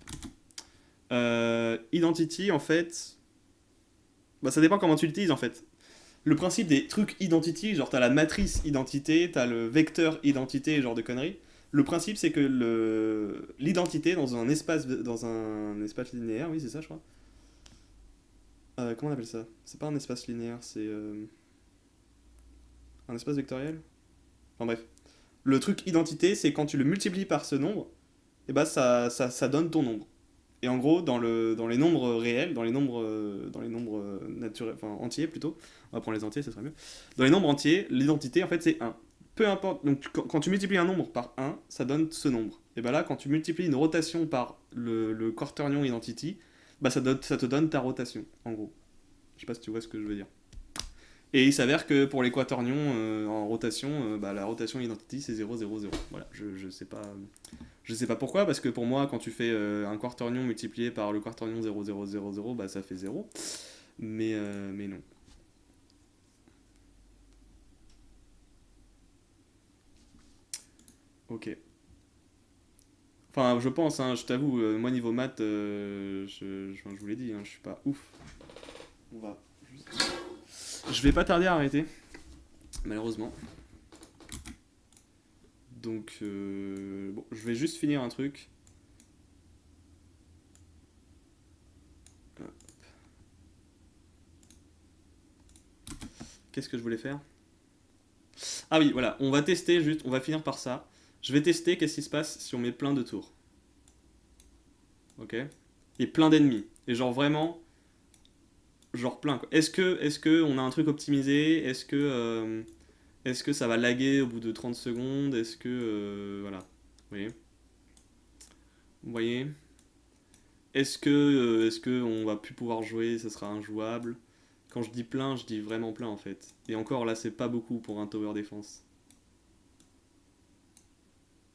S1: Identity, en fait. Bah, ça dépend comment tu l'utilises en fait. Le principe des trucs identity, genre t'as la matrice identité, t'as le vecteur identité, genre de conneries. Le principe c'est que l'identité dans un espace linéaire, oui c'est ça je crois. Comment on appelle ça? C'est pas un espace linéaire, c'est un espace vectoriel. Enfin bref. Le truc identité, c'est quand tu le multiplies par ce nombre, et bah ça donne ton nombre. Et en gros, dans les nombres réels, dans les nombres naturels, enfin entiers plutôt, on va prendre les entiers, ça serait mieux. Dans les nombres entiers, l'identité en fait c'est 1. Peu importe, donc quand tu multiplies un nombre par 1, ça donne ce nombre. Et bah là, quand tu multiplies une rotation par le quaternion identity, bah ça te donne ta rotation, en gros. Je sais pas si tu vois ce que je veux dire. Et il s'avère que pour les quaternions en rotation, bah, la rotation identity c'est 0, 0, 0. Voilà, je sais pas. Je sais pas pourquoi, parce que pour moi, quand tu fais un quaternion multiplié par le quaternion 0, 0, 0, 0, bah ça fait 0. Mais non. Ok. Enfin, je pense, hein, je t'avoue, moi niveau maths, je vous l'ai dit, hein, je suis pas ouf. On va juste... Je vais pas tarder à arrêter, malheureusement. Donc, bon, je vais juste finir un truc. Qu'est-ce que je voulais faire? Ah oui, voilà, on va tester juste, on va finir par ça. Je vais tester qu'est-ce qui se passe si on met plein de tours. Ok? Et plein d'ennemis. Et genre vraiment, genre plein quoi. Est-ce que on a un truc optimisé? Est-ce que Est-ce que ça va laguer au bout de 30 secondes? Est-ce que... voilà. Vous voyez? Vous voyez? Est-ce que on va plus pouvoir jouer? Ça sera injouable? Quand je dis plein, je dis vraiment plein en fait. Et encore là, c'est pas beaucoup pour un tower défense.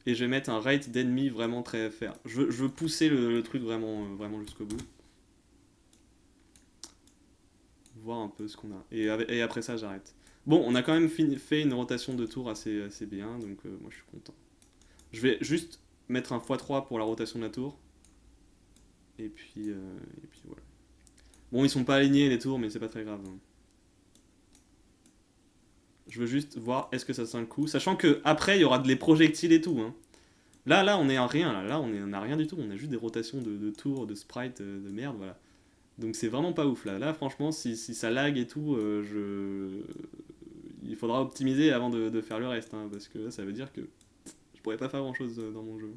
S1: Et je vais mettre un rate d'ennemis vraiment très fair. Je veux pousser le truc vraiment, vraiment jusqu'au bout. Voir un peu ce qu'on a. Et après ça, j'arrête. Bon, on a quand même fait une rotation de tour assez bien, donc moi je suis content. Je vais juste mettre un x3 pour la rotation de la tour. Et puis voilà. Bon, ils sont pas alignés les tours, mais c'est pas très grave, hein. Je veux juste voir est-ce que ça tient le coup. Sachant que après il y aura des projectiles et tout, hein. Là, on est à rien. Là, on a rien du tout. On a juste des rotations de tours, de sprites, de merde, voilà. Donc c'est vraiment pas ouf là. Là, franchement, si ça lag et tout, il faudra optimiser avant de faire le reste, hein, parce que là, ça veut dire que je pourrais pas faire grand chose dans mon jeu.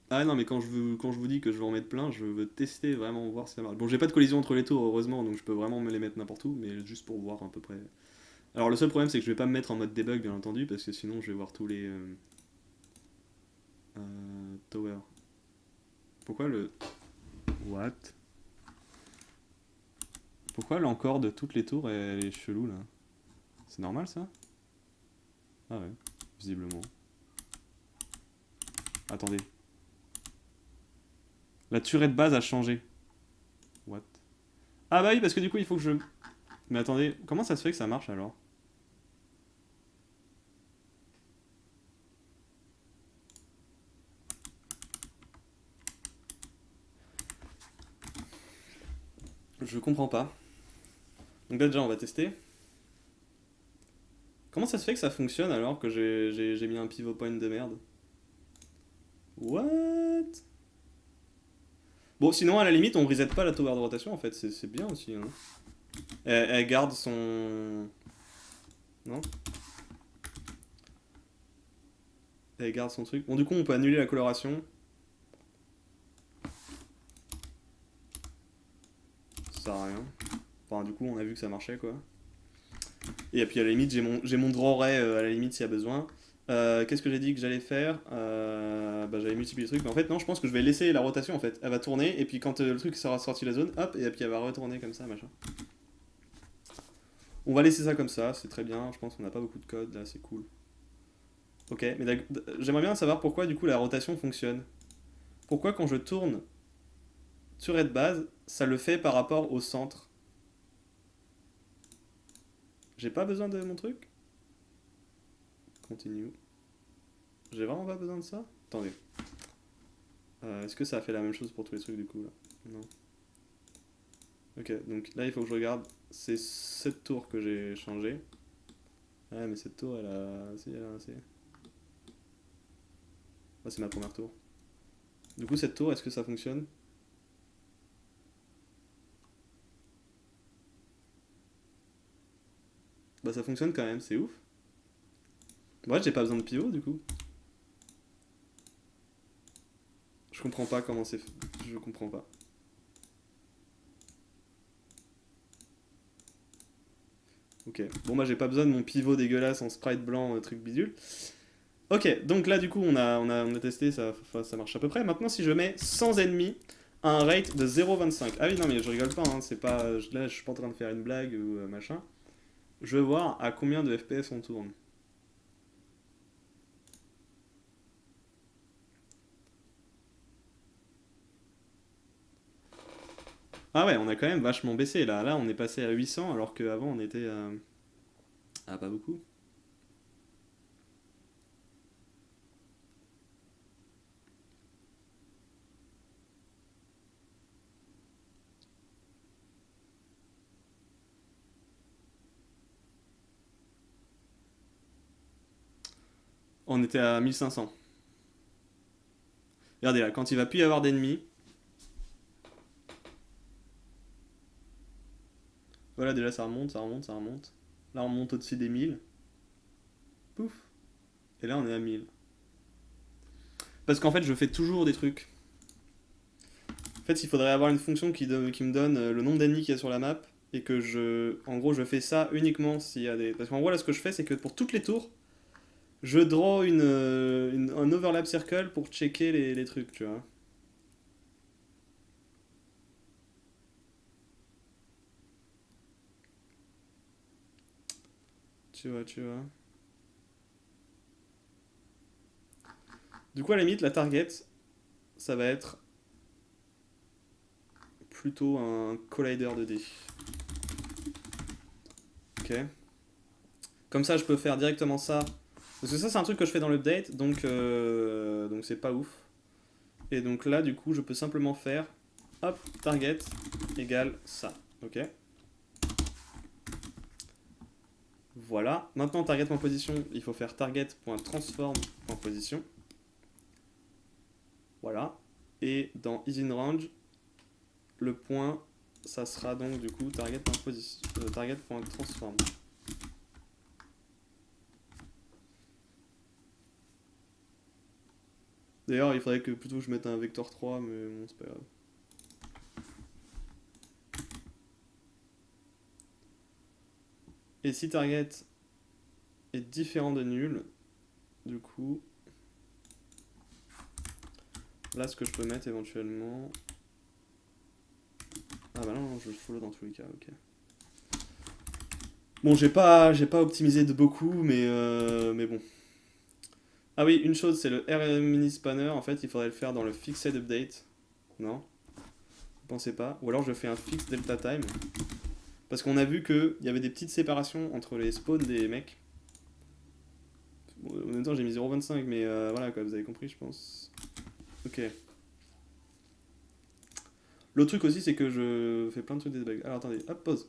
S1: Ah non, mais quand je vous dis que je veux en mettre plein, je veux tester vraiment voir si ça marche. Bon, j'ai pas de collision entre les tours, heureusement, donc je peux vraiment me les mettre n'importe où, mais juste pour voir à peu près. Alors le seul problème, c'est que je vais pas me mettre en mode debug, bien entendu, parce que sinon je vais voir tous les towers. Pourquoi le... What? Pourquoi l'encore de toutes les tours, elle est chelou là? C'est normal ça? Ah ouais, visiblement. Attendez. La turret de base a changé. What? Ah bah oui, parce que du coup il faut que je... Mais attendez, comment ça se fait que ça marche alors? Je comprends pas. Donc là déjà on va tester. Comment ça se fait que ça fonctionne alors que j'ai mis un pivot point de merde? What? Bon, sinon, à la limite, on reset pas la tower de rotation, en fait, c'est bien aussi, hein. Elle garde son... Non? Elle garde son truc. Bon, du coup, on peut annuler la coloration. Ça sert à rien. Enfin, du coup, on a vu que ça marchait, quoi. Et puis, à la limite, j'ai mon draw ray, à la limite, s'il y a besoin. Qu'est-ce que j'ai dit que j'allais faire? Bah, j'allais multiplier les trucs. Mais en fait, non, je pense que je vais laisser la rotation, en fait. Elle va tourner, et puis quand le truc sera sorti de la zone, hop, et puis elle va retourner comme ça, machin. On va laisser ça comme ça, c'est très bien. Je pense qu'on n'a pas beaucoup de code, là, c'est cool. Ok, mais j'aimerais bien savoir pourquoi, du coup, la rotation fonctionne. Pourquoi, quand je tourne sur de base, ça le fait par rapport au centre? J'ai pas besoin de mon truc? Continue. J'ai vraiment pas besoin de ça? Attendez. Est-ce que ça a fait la même chose pour tous les trucs du coup là? Non. Ok, donc là il faut que je regarde. C'est cette tour que j'ai changé. Ouais, mais cette tour elle a. Si, elle a assez. Ah, c'est ma première tour. Du coup, cette tour, est-ce que ça fonctionne? Bah, ça fonctionne quand même, c'est ouf. Ouais, j'ai pas besoin de pivot du coup. Je comprends pas comment c'est fait. Je comprends pas. Ok. Bon, bah, j'ai pas besoin de mon pivot dégueulasse en sprite blanc, truc bidule. Ok, donc là, du coup, on a testé, ça marche à peu près. Maintenant, si je mets 100 ennemis, un rate de 0,25. Ah oui, non, mais je rigole pas, hein, c'est pas. Là, je suis pas en train de faire une blague ou machin. Je veux voir à combien de FPS on tourne. Ah ouais, on a quand même vachement baissé là. Là, on est passé à 800 alors qu'avant on était à... Ah, pas beaucoup. On était à 1500. Regardez là, quand il va plus y avoir d'ennemis, voilà, déjà ça remonte, ça remonte, ça remonte. Là, on monte au-dessus des 1000. Pouf. Et là, on est à 1000. Parce qu'en fait, je fais toujours des trucs. fait, il faudrait avoir une fonction qui me donne le nombre d'ennemis qu'il y a sur la map, et que en gros, je fais ça uniquement s'il y a des... Parce qu'en gros, là, ce que je fais, c'est que pour toutes les tours, je draw un overlap circle pour checker les trucs, tu vois. Tu vois. Du coup, à la limite, la target, ça va être plutôt un collider de dés. Ok. Comme ça, je peux faire directement ça. Parce que ça, c'est un truc que je fais dans l'update, donc c'est pas ouf. Et donc là, du coup, je peux simplement faire, hop, target égale ça. Ok. Voilà. Maintenant, target.position, il faut faire target.transform.position. Voilà. Et dans isInRange, le point, ça sera donc du coup target.transform. D'ailleurs, il faudrait que plutôt je mette un vecteur 3, mais bon, c'est pas grave. Et si target est différent de nul, du coup, là, ce que je peux mettre éventuellement... Ah bah non, je le follow dans tous les cas, ok. Bon, j'ai pas optimisé de beaucoup, mais bon. Ah oui, une chose, c'est le RMini spanner, en fait, il faudrait le faire dans le fixed update. Non? Vous pensez pas? Ou alors je fais un fix delta time. Parce qu'on a vu qu'il y avait des petites séparations entre les spawns des mecs. Bon, en même temps, j'ai mis 0,25, mais voilà, quoi, vous avez compris, je pense. Ok. L'autre truc aussi, c'est que je fais plein de trucs des bugs. Alors attendez, hop, pause.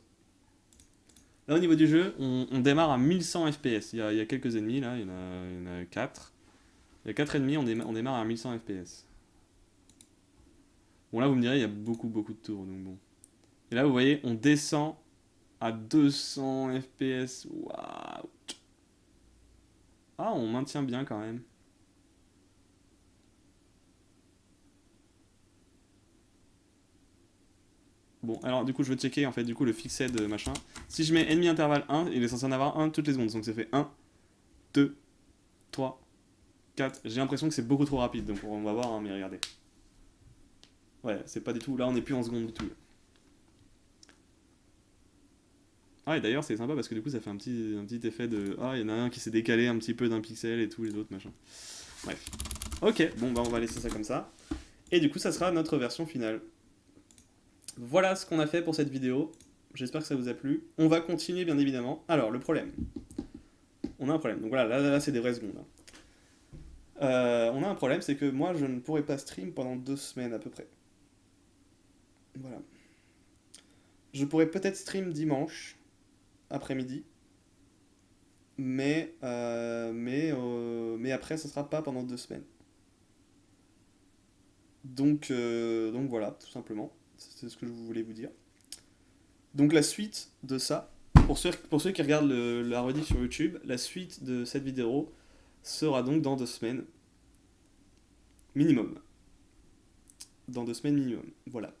S1: Là, au niveau du jeu, on démarre à 1100 FPS. Il y a quelques ennemis, là, il y en a 4. Il y a 4 ennemis, on démarre à 1100 FPS. Bon, là, vous me direz, il y a beaucoup de tours, donc bon. Et là, vous voyez, on descend à 200 FPS. Waouh! Ah, on maintient bien quand même. Bon, alors du coup, je veux checker en fait, du coup, le fixed machin. Si je mets ennemi intervalle 1, il est censé en avoir 1 toutes les secondes. Donc ça fait 1, 2, 3, 4. J'ai l'impression que c'est beaucoup trop rapide, donc on va voir, hein, mais regardez. Ouais, c'est pas du tout. Là, on est plus en seconde du tout. Ah, et d'ailleurs, c'est sympa parce que du coup, ça fait un petit effet de. Ah, il y en a un qui s'est décalé un petit peu d'un pixel et tout, les autres, machin. Bref. Ok, bon, bah, on va laisser ça comme ça. Et du coup, ça sera notre version finale. Voilà ce qu'on a fait pour cette vidéo. J'espère que ça vous a plu. On va continuer, bien évidemment. Alors, le problème. On a un problème. Donc voilà, là c'est des vraies secondes. On a un problème, c'est que moi, je ne pourrai pas stream pendant 2 semaines à peu près. Voilà. Je pourrais peut-être stream dimanche après-midi, mais après, ça sera pas pendant 2 semaines. Donc voilà, tout simplement. C'est ce que je voulais vous dire. Donc la suite de ça, pour ceux qui regardent la rediff sur YouTube, la suite de cette vidéo sera donc dans 2 semaines minimum. Dans 2 semaines minimum, voilà.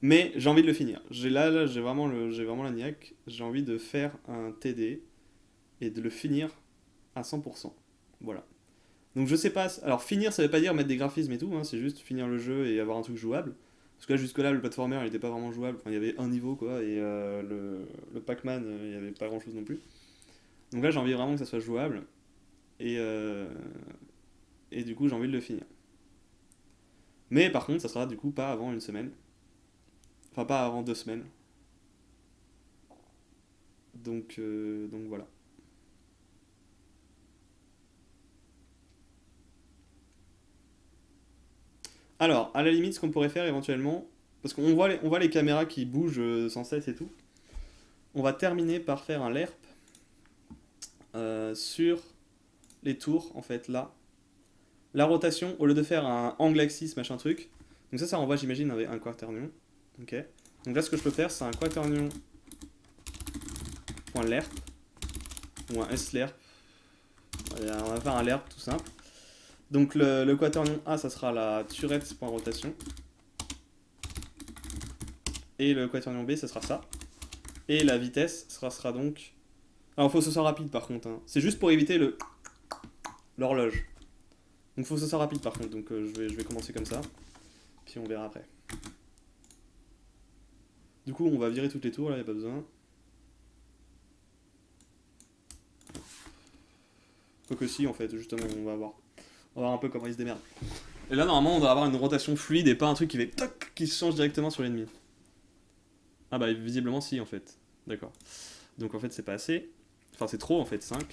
S1: Mais j'ai envie de le finir. J'ai vraiment la niaque. J'ai envie de faire un TD et de le finir à 100%. Voilà. Donc je sais pas. Alors finir, ça veut pas dire mettre des graphismes et tout, hein, c'est juste finir le jeu et avoir un truc jouable. Parce que là, jusque-là, le platformer, il était pas vraiment jouable. Enfin, il y avait un niveau, quoi, et le Pac-Man, il y avait pas grand-chose non plus. Donc là, j'ai envie vraiment que ça soit jouable. Et, et du coup, j'ai envie de le finir. Mais par contre, ça sera du coup pas avant une semaine. Enfin, pas avant 2 semaines. Donc voilà. Alors, à la limite, ce qu'on pourrait faire éventuellement, parce qu'on voit les caméras qui bougent sans cesse et tout, on va terminer par faire un LERP sur les tours, en fait, là. La rotation, au lieu de faire un angle axis, machin truc, donc ça renvoie, j'imagine, avec un quaternion. Ok. Donc là, ce que je peux faire, c'est un quaternion.lerp ou un slerp. Allez, on va faire un lerp tout simple. Donc le quaternion A, ça sera la turette.rotation. Et le quaternion B, ce sera ça. Et la vitesse sera donc... Alors, faut que ce soit rapide par contre. Hein. C'est juste pour éviter l'horloge. Donc, faut que ce soit rapide par contre. Donc, je vais commencer comme ça. Puis on verra après. Du coup, on va virer toutes les tours, là, y a pas besoin. Quoique si, en fait, justement, on va voir. On va voir un peu comment il se démerde. Et là, normalement, on doit avoir une rotation fluide et pas un truc qui fait toc, qui se change directement sur l'ennemi. Ah bah, visiblement, si, en fait. D'accord. Donc, en fait, c'est pas assez. Enfin, c'est trop, en fait, 5.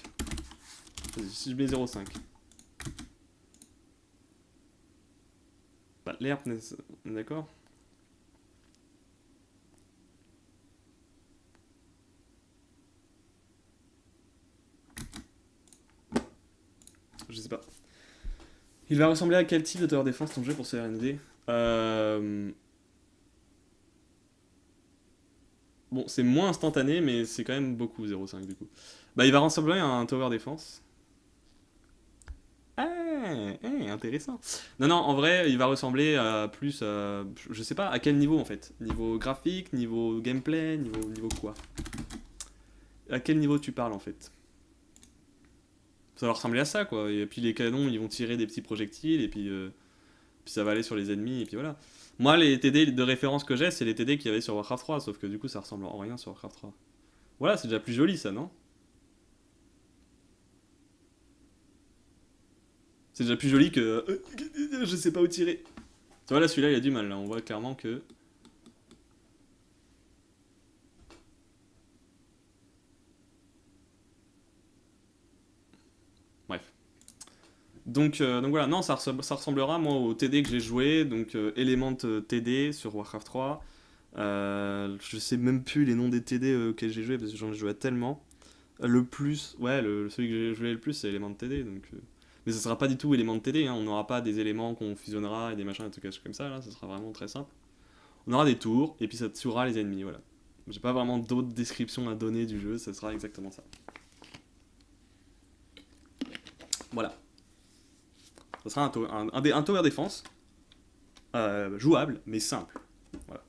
S1: Si je mets 0,5. Bah, l'herbe, d'accord. Je sais pas. Il va ressembler à quel type de tower défense ton jeu pour ce RND? Bon, c'est moins instantané, mais c'est quand même beaucoup 0,5 du coup. Bah, il va ressembler à un tower défense. Ah, intéressant. Non, non, en vrai, il va ressembler à plus. Je sais pas à quel niveau en fait. Niveau graphique, niveau gameplay, niveau quoi? À quel niveau tu parles en fait? Ça va ressembler à ça quoi. Et puis les canons, ils vont tirer des petits projectiles et puis ça va aller sur les ennemis et puis voilà. Moi, les TD de référence que j'ai, c'est les TD qu'il y avait sur Warcraft 3, sauf que du coup, ça ressemble en rien sur Warcraft 3. Voilà, c'est déjà plus joli ça, non? C'est déjà plus joli que. Je sais pas où tirer. Tu vois, là, celui-là, il a du mal. Là, on voit clairement que. Bref. Donc voilà, non, ça ressemblera, moi, au TD que j'ai joué. Donc, Element TD sur Warcraft 3. Je sais même plus les noms des TD auxquels j'ai joué parce que j'en ai joué à tellement. Le plus, ouais, celui que j'ai joué le plus, c'est Element TD. Donc, mais ce sera pas du tout Element TD, hein. On n'aura pas des éléments qu'on fusionnera et des machins, des trucs comme ça. Là, ça sera vraiment très simple. On aura des tours et puis ça tuera les ennemis, voilà. J'ai pas vraiment d'autres descriptions à donner du jeu, ça sera exactement ça. Voilà. Ça sera un tower défense, jouable, mais simple. Voilà.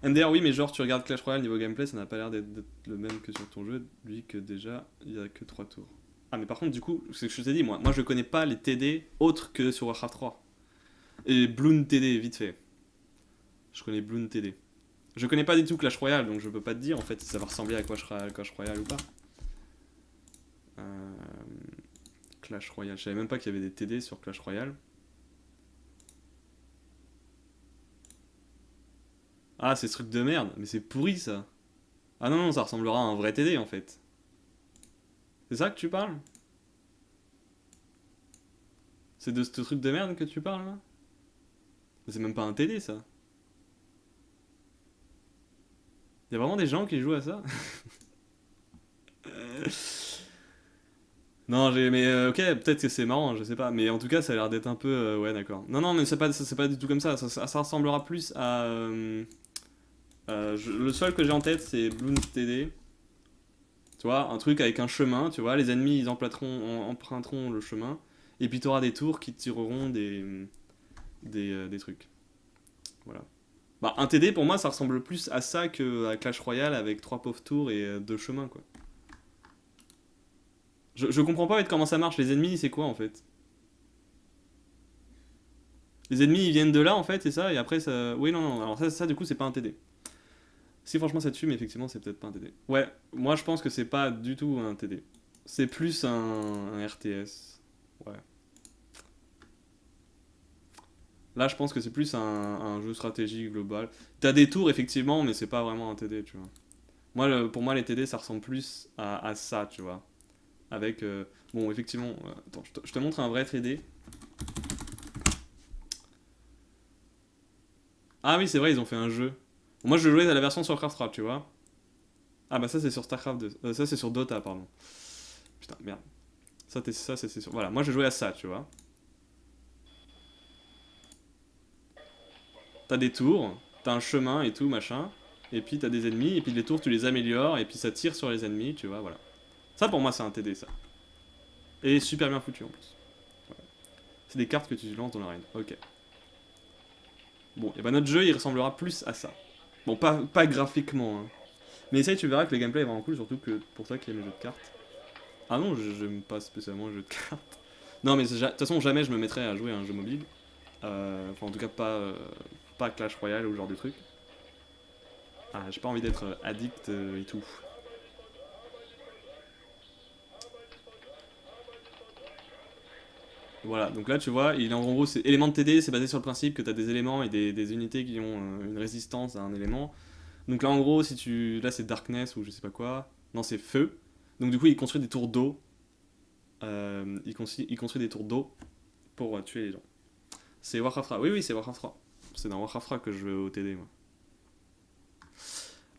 S1: MDR, oui, mais genre tu regardes Clash Royale niveau gameplay, ça n'a pas l'air d'être le même que sur ton jeu, vu que déjà il y a que 3 tours. Ah, mais par contre, du coup, c'est ce que je t'ai dit, moi je connais pas les TD autres que sur Warcraft 3. Et Bloon TD, vite fait. Je connais Bloon TD. Je connais pas du tout Clash Royale, donc je peux pas te dire en fait si ça va ressembler à Clash Royale ou pas. Euh, Clash Royale, je savais même pas qu'il y avait des TD sur Clash Royale. Ah, c'est ce truc de merde, mais c'est pourri ça. Ah non, non, ça ressemblera à un vrai TD en fait. C'est ça que tu parles? C'est de ce truc de merde que tu parles là? C'est même pas un TD ça. Y a vraiment des gens qui jouent à ça? Non, mais ok, peut-être que c'est marrant, je sais pas. Mais en tout cas, ça a l'air d'être un peu. Ouais, d'accord. Non, non, mais c'est pas du tout comme ça. Ça ressemblera plus à. Le seul que j'ai en tête, c'est Bloons TD. Tu vois, un truc avec un chemin, tu vois. Les ennemis, ils emprunteront le chemin. Et puis, tu auras des tours qui tireront des trucs. Voilà. Bah, un TD, pour moi, ça ressemble plus à ça que à Clash Royale avec 3 pauvres tours et 2 chemins, quoi. Je comprends pas en fait, comment ça marche. Les ennemis, c'est quoi en fait? Les ennemis, ils viennent de là en fait, c'est ça? Et après, ça. Oui, non, non. Alors, ça du coup, c'est pas un TD. Si franchement ça tue, mais effectivement, c'est peut-être pas un TD. Ouais, moi je pense que c'est pas du tout un TD. C'est plus un RTS. Ouais. Là, je pense que c'est plus un jeu stratégique global. T'as des tours, effectivement, mais c'est pas vraiment un TD, tu vois. Moi, pour moi, les TD, ça ressemble plus à ça, tu vois. Avec. Bon, effectivement. Attends, je te montre un vrai TD. Ah oui, c'est vrai, ils ont fait un jeu. Moi, je jouais à la version sur Warcraft 3, tu vois. Ah bah ça, c'est sur StarCraft 2. Ça, c'est sur Dota, pardon. Putain, merde. Ça, c'est sur... Voilà, moi, je jouais à ça, tu vois. T'as des tours, t'as un chemin et tout, machin. Et puis, t'as des ennemis, et puis les tours, tu les améliores, et puis ça tire sur les ennemis, tu vois, voilà. Ça, pour moi, c'est un TD, ça. Et super bien foutu, en plus. Voilà. C'est des cartes que tu lances dans l'arène. Ok. Bon, et bah notre jeu, il ressemblera plus à ça. Bon, pas graphiquement, hein. Mais essaye, tu verras que le gameplay est vraiment cool, surtout que pour toi qui aime les jeux de cartes. Ah non, j'aime pas spécialement les jeux de cartes. Non, mais de toute façon, jamais je me mettrais à jouer à un jeu mobile. Enfin, en tout cas, pas Clash Royale ou ce genre de truc. Ah, j'ai pas envie d'être addict et tout. Voilà, donc là tu vois, il est en gros, c'est élément de TD, c'est basé sur le principe que tu as des éléments et des unités qui ont une résistance à un élément. Donc là en gros, si tu. Là c'est Darkness ou je sais pas quoi. Non, c'est Feu. Donc du coup, il construit des tours d'eau. Il construit des tours d'eau pour tuer les gens. C'est Warcraft. Oui, oui, c'est Warcraft 3. C'est dans Warcraft 3 que je veux au TD, moi.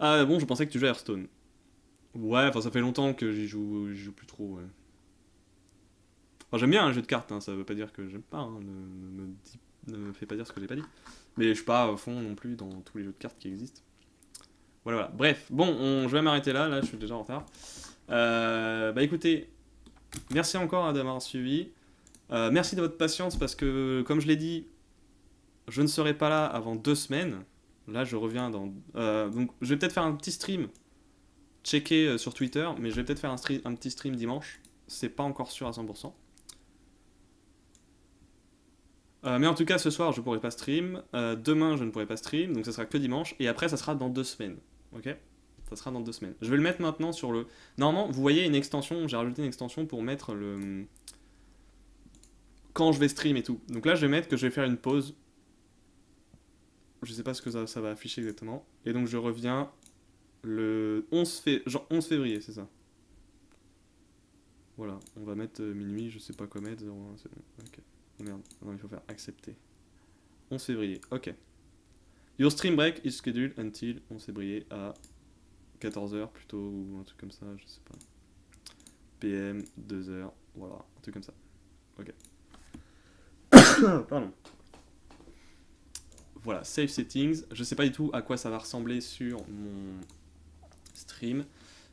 S1: Ah bon, je pensais que tu jouais à Hearthstone. Ouais, enfin ça fait longtemps que j'y joue plus trop, ouais. Enfin, j'aime bien un jeu de cartes, hein, ça veut pas dire que j'aime pas, hein, ne me fais pas dire ce que j'ai pas dit. Mais je suis pas à fond non plus dans tous les jeux de cartes qui existent. Voilà, voilà. Bref, bon, je vais m'arrêter là, je suis déjà en retard. Bah écoutez, merci encore de m'avoir suivi. Merci de votre patience parce que, comme je l'ai dit, je ne serai pas là avant 2 semaines. Là, je reviens dans. Donc, je vais peut-être faire un petit stream. Checker sur Twitter, mais je vais peut-être faire un petit stream dimanche. C'est pas encore sûr à 100%. Mais en tout cas, ce soir, je pourrai pas stream. Demain, je ne pourrai pas stream, donc ça sera que dimanche. Et après, ça sera dans 2 semaines. Ok? Ça sera dans 2 semaines. Je vais le mettre maintenant sur le. Normalement, vous voyez une extension. J'ai rajouté une extension pour mettre le. Quand je vais stream et tout. Donc là, je vais mettre que je vais faire une pause. Je sais pas ce que ça va afficher exactement. Et donc, je reviens le 11 février, c'est ça. Voilà, on va mettre minuit, je sais pas quoi mettre. 01, c'est bon. Ok. Oh merde, non, il faut faire accepter. 11 février, ok. Your stream break is scheduled until 11 février à 14h plutôt, ou un truc comme ça, je sais pas. PM, 2h, voilà, un truc comme ça. Ok. Pardon. Voilà, save settings. Je sais pas du tout à quoi ça va ressembler sur mon stream.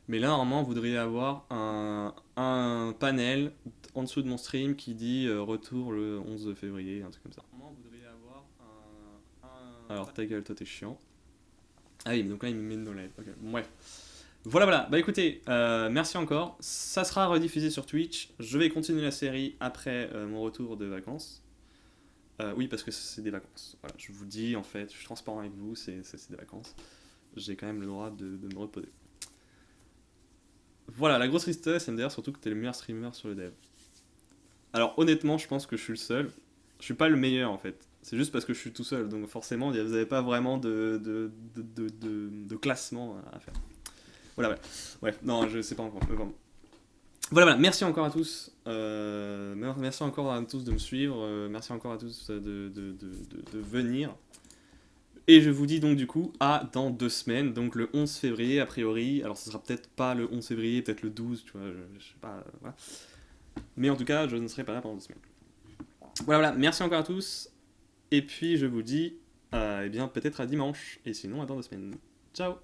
S1: Mais là, normalement, vous devriez avoir un panel en dessous de mon stream qui dit retour le 11 février, un truc comme ça. Normalement, vous devriez avoir Alors, ta gueule, toi t'es chiant. Ah oui, mais donc là, il me met de no live. Ok, bon, bref. Voilà, voilà. Bah écoutez, merci encore. Ça sera rediffusé sur Twitch. Je vais continuer la série après mon retour de vacances. Oui, parce que c'est des vacances. Voilà, je vous dis, en fait, je suis transparent avec vous, c'est des vacances. J'ai quand même le droit de me reposer. Voilà, la grosse tristesse, MDR, surtout que t'es le meilleur streamer sur le dev. Alors honnêtement, je pense que je suis le seul. Je suis pas le meilleur en fait. C'est juste parce que je suis tout seul, donc forcément, vous n'avez pas vraiment de classement à faire. Voilà, ouais. Bref, non, je sais pas encore. Voilà, voilà, merci encore à tous. Merci encore à tous de me suivre. Merci encore à tous de venir. Et je vous dis donc du coup à dans 2 semaines, donc le 11 février a priori. Alors ce sera peut-être pas le 11 février, peut-être le 12, tu vois, je sais pas. Voilà. Mais en tout cas, je ne serai pas là pendant 2 semaines. Voilà, voilà, merci encore à tous. Et puis je vous dis, eh bien peut-être à dimanche. Et sinon à dans 2 semaines. Ciao.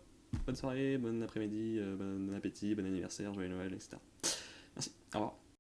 S1: Bonne soirée, bon après-midi, bon appétit, bon anniversaire, joyeux Noël, etc. Merci, au revoir.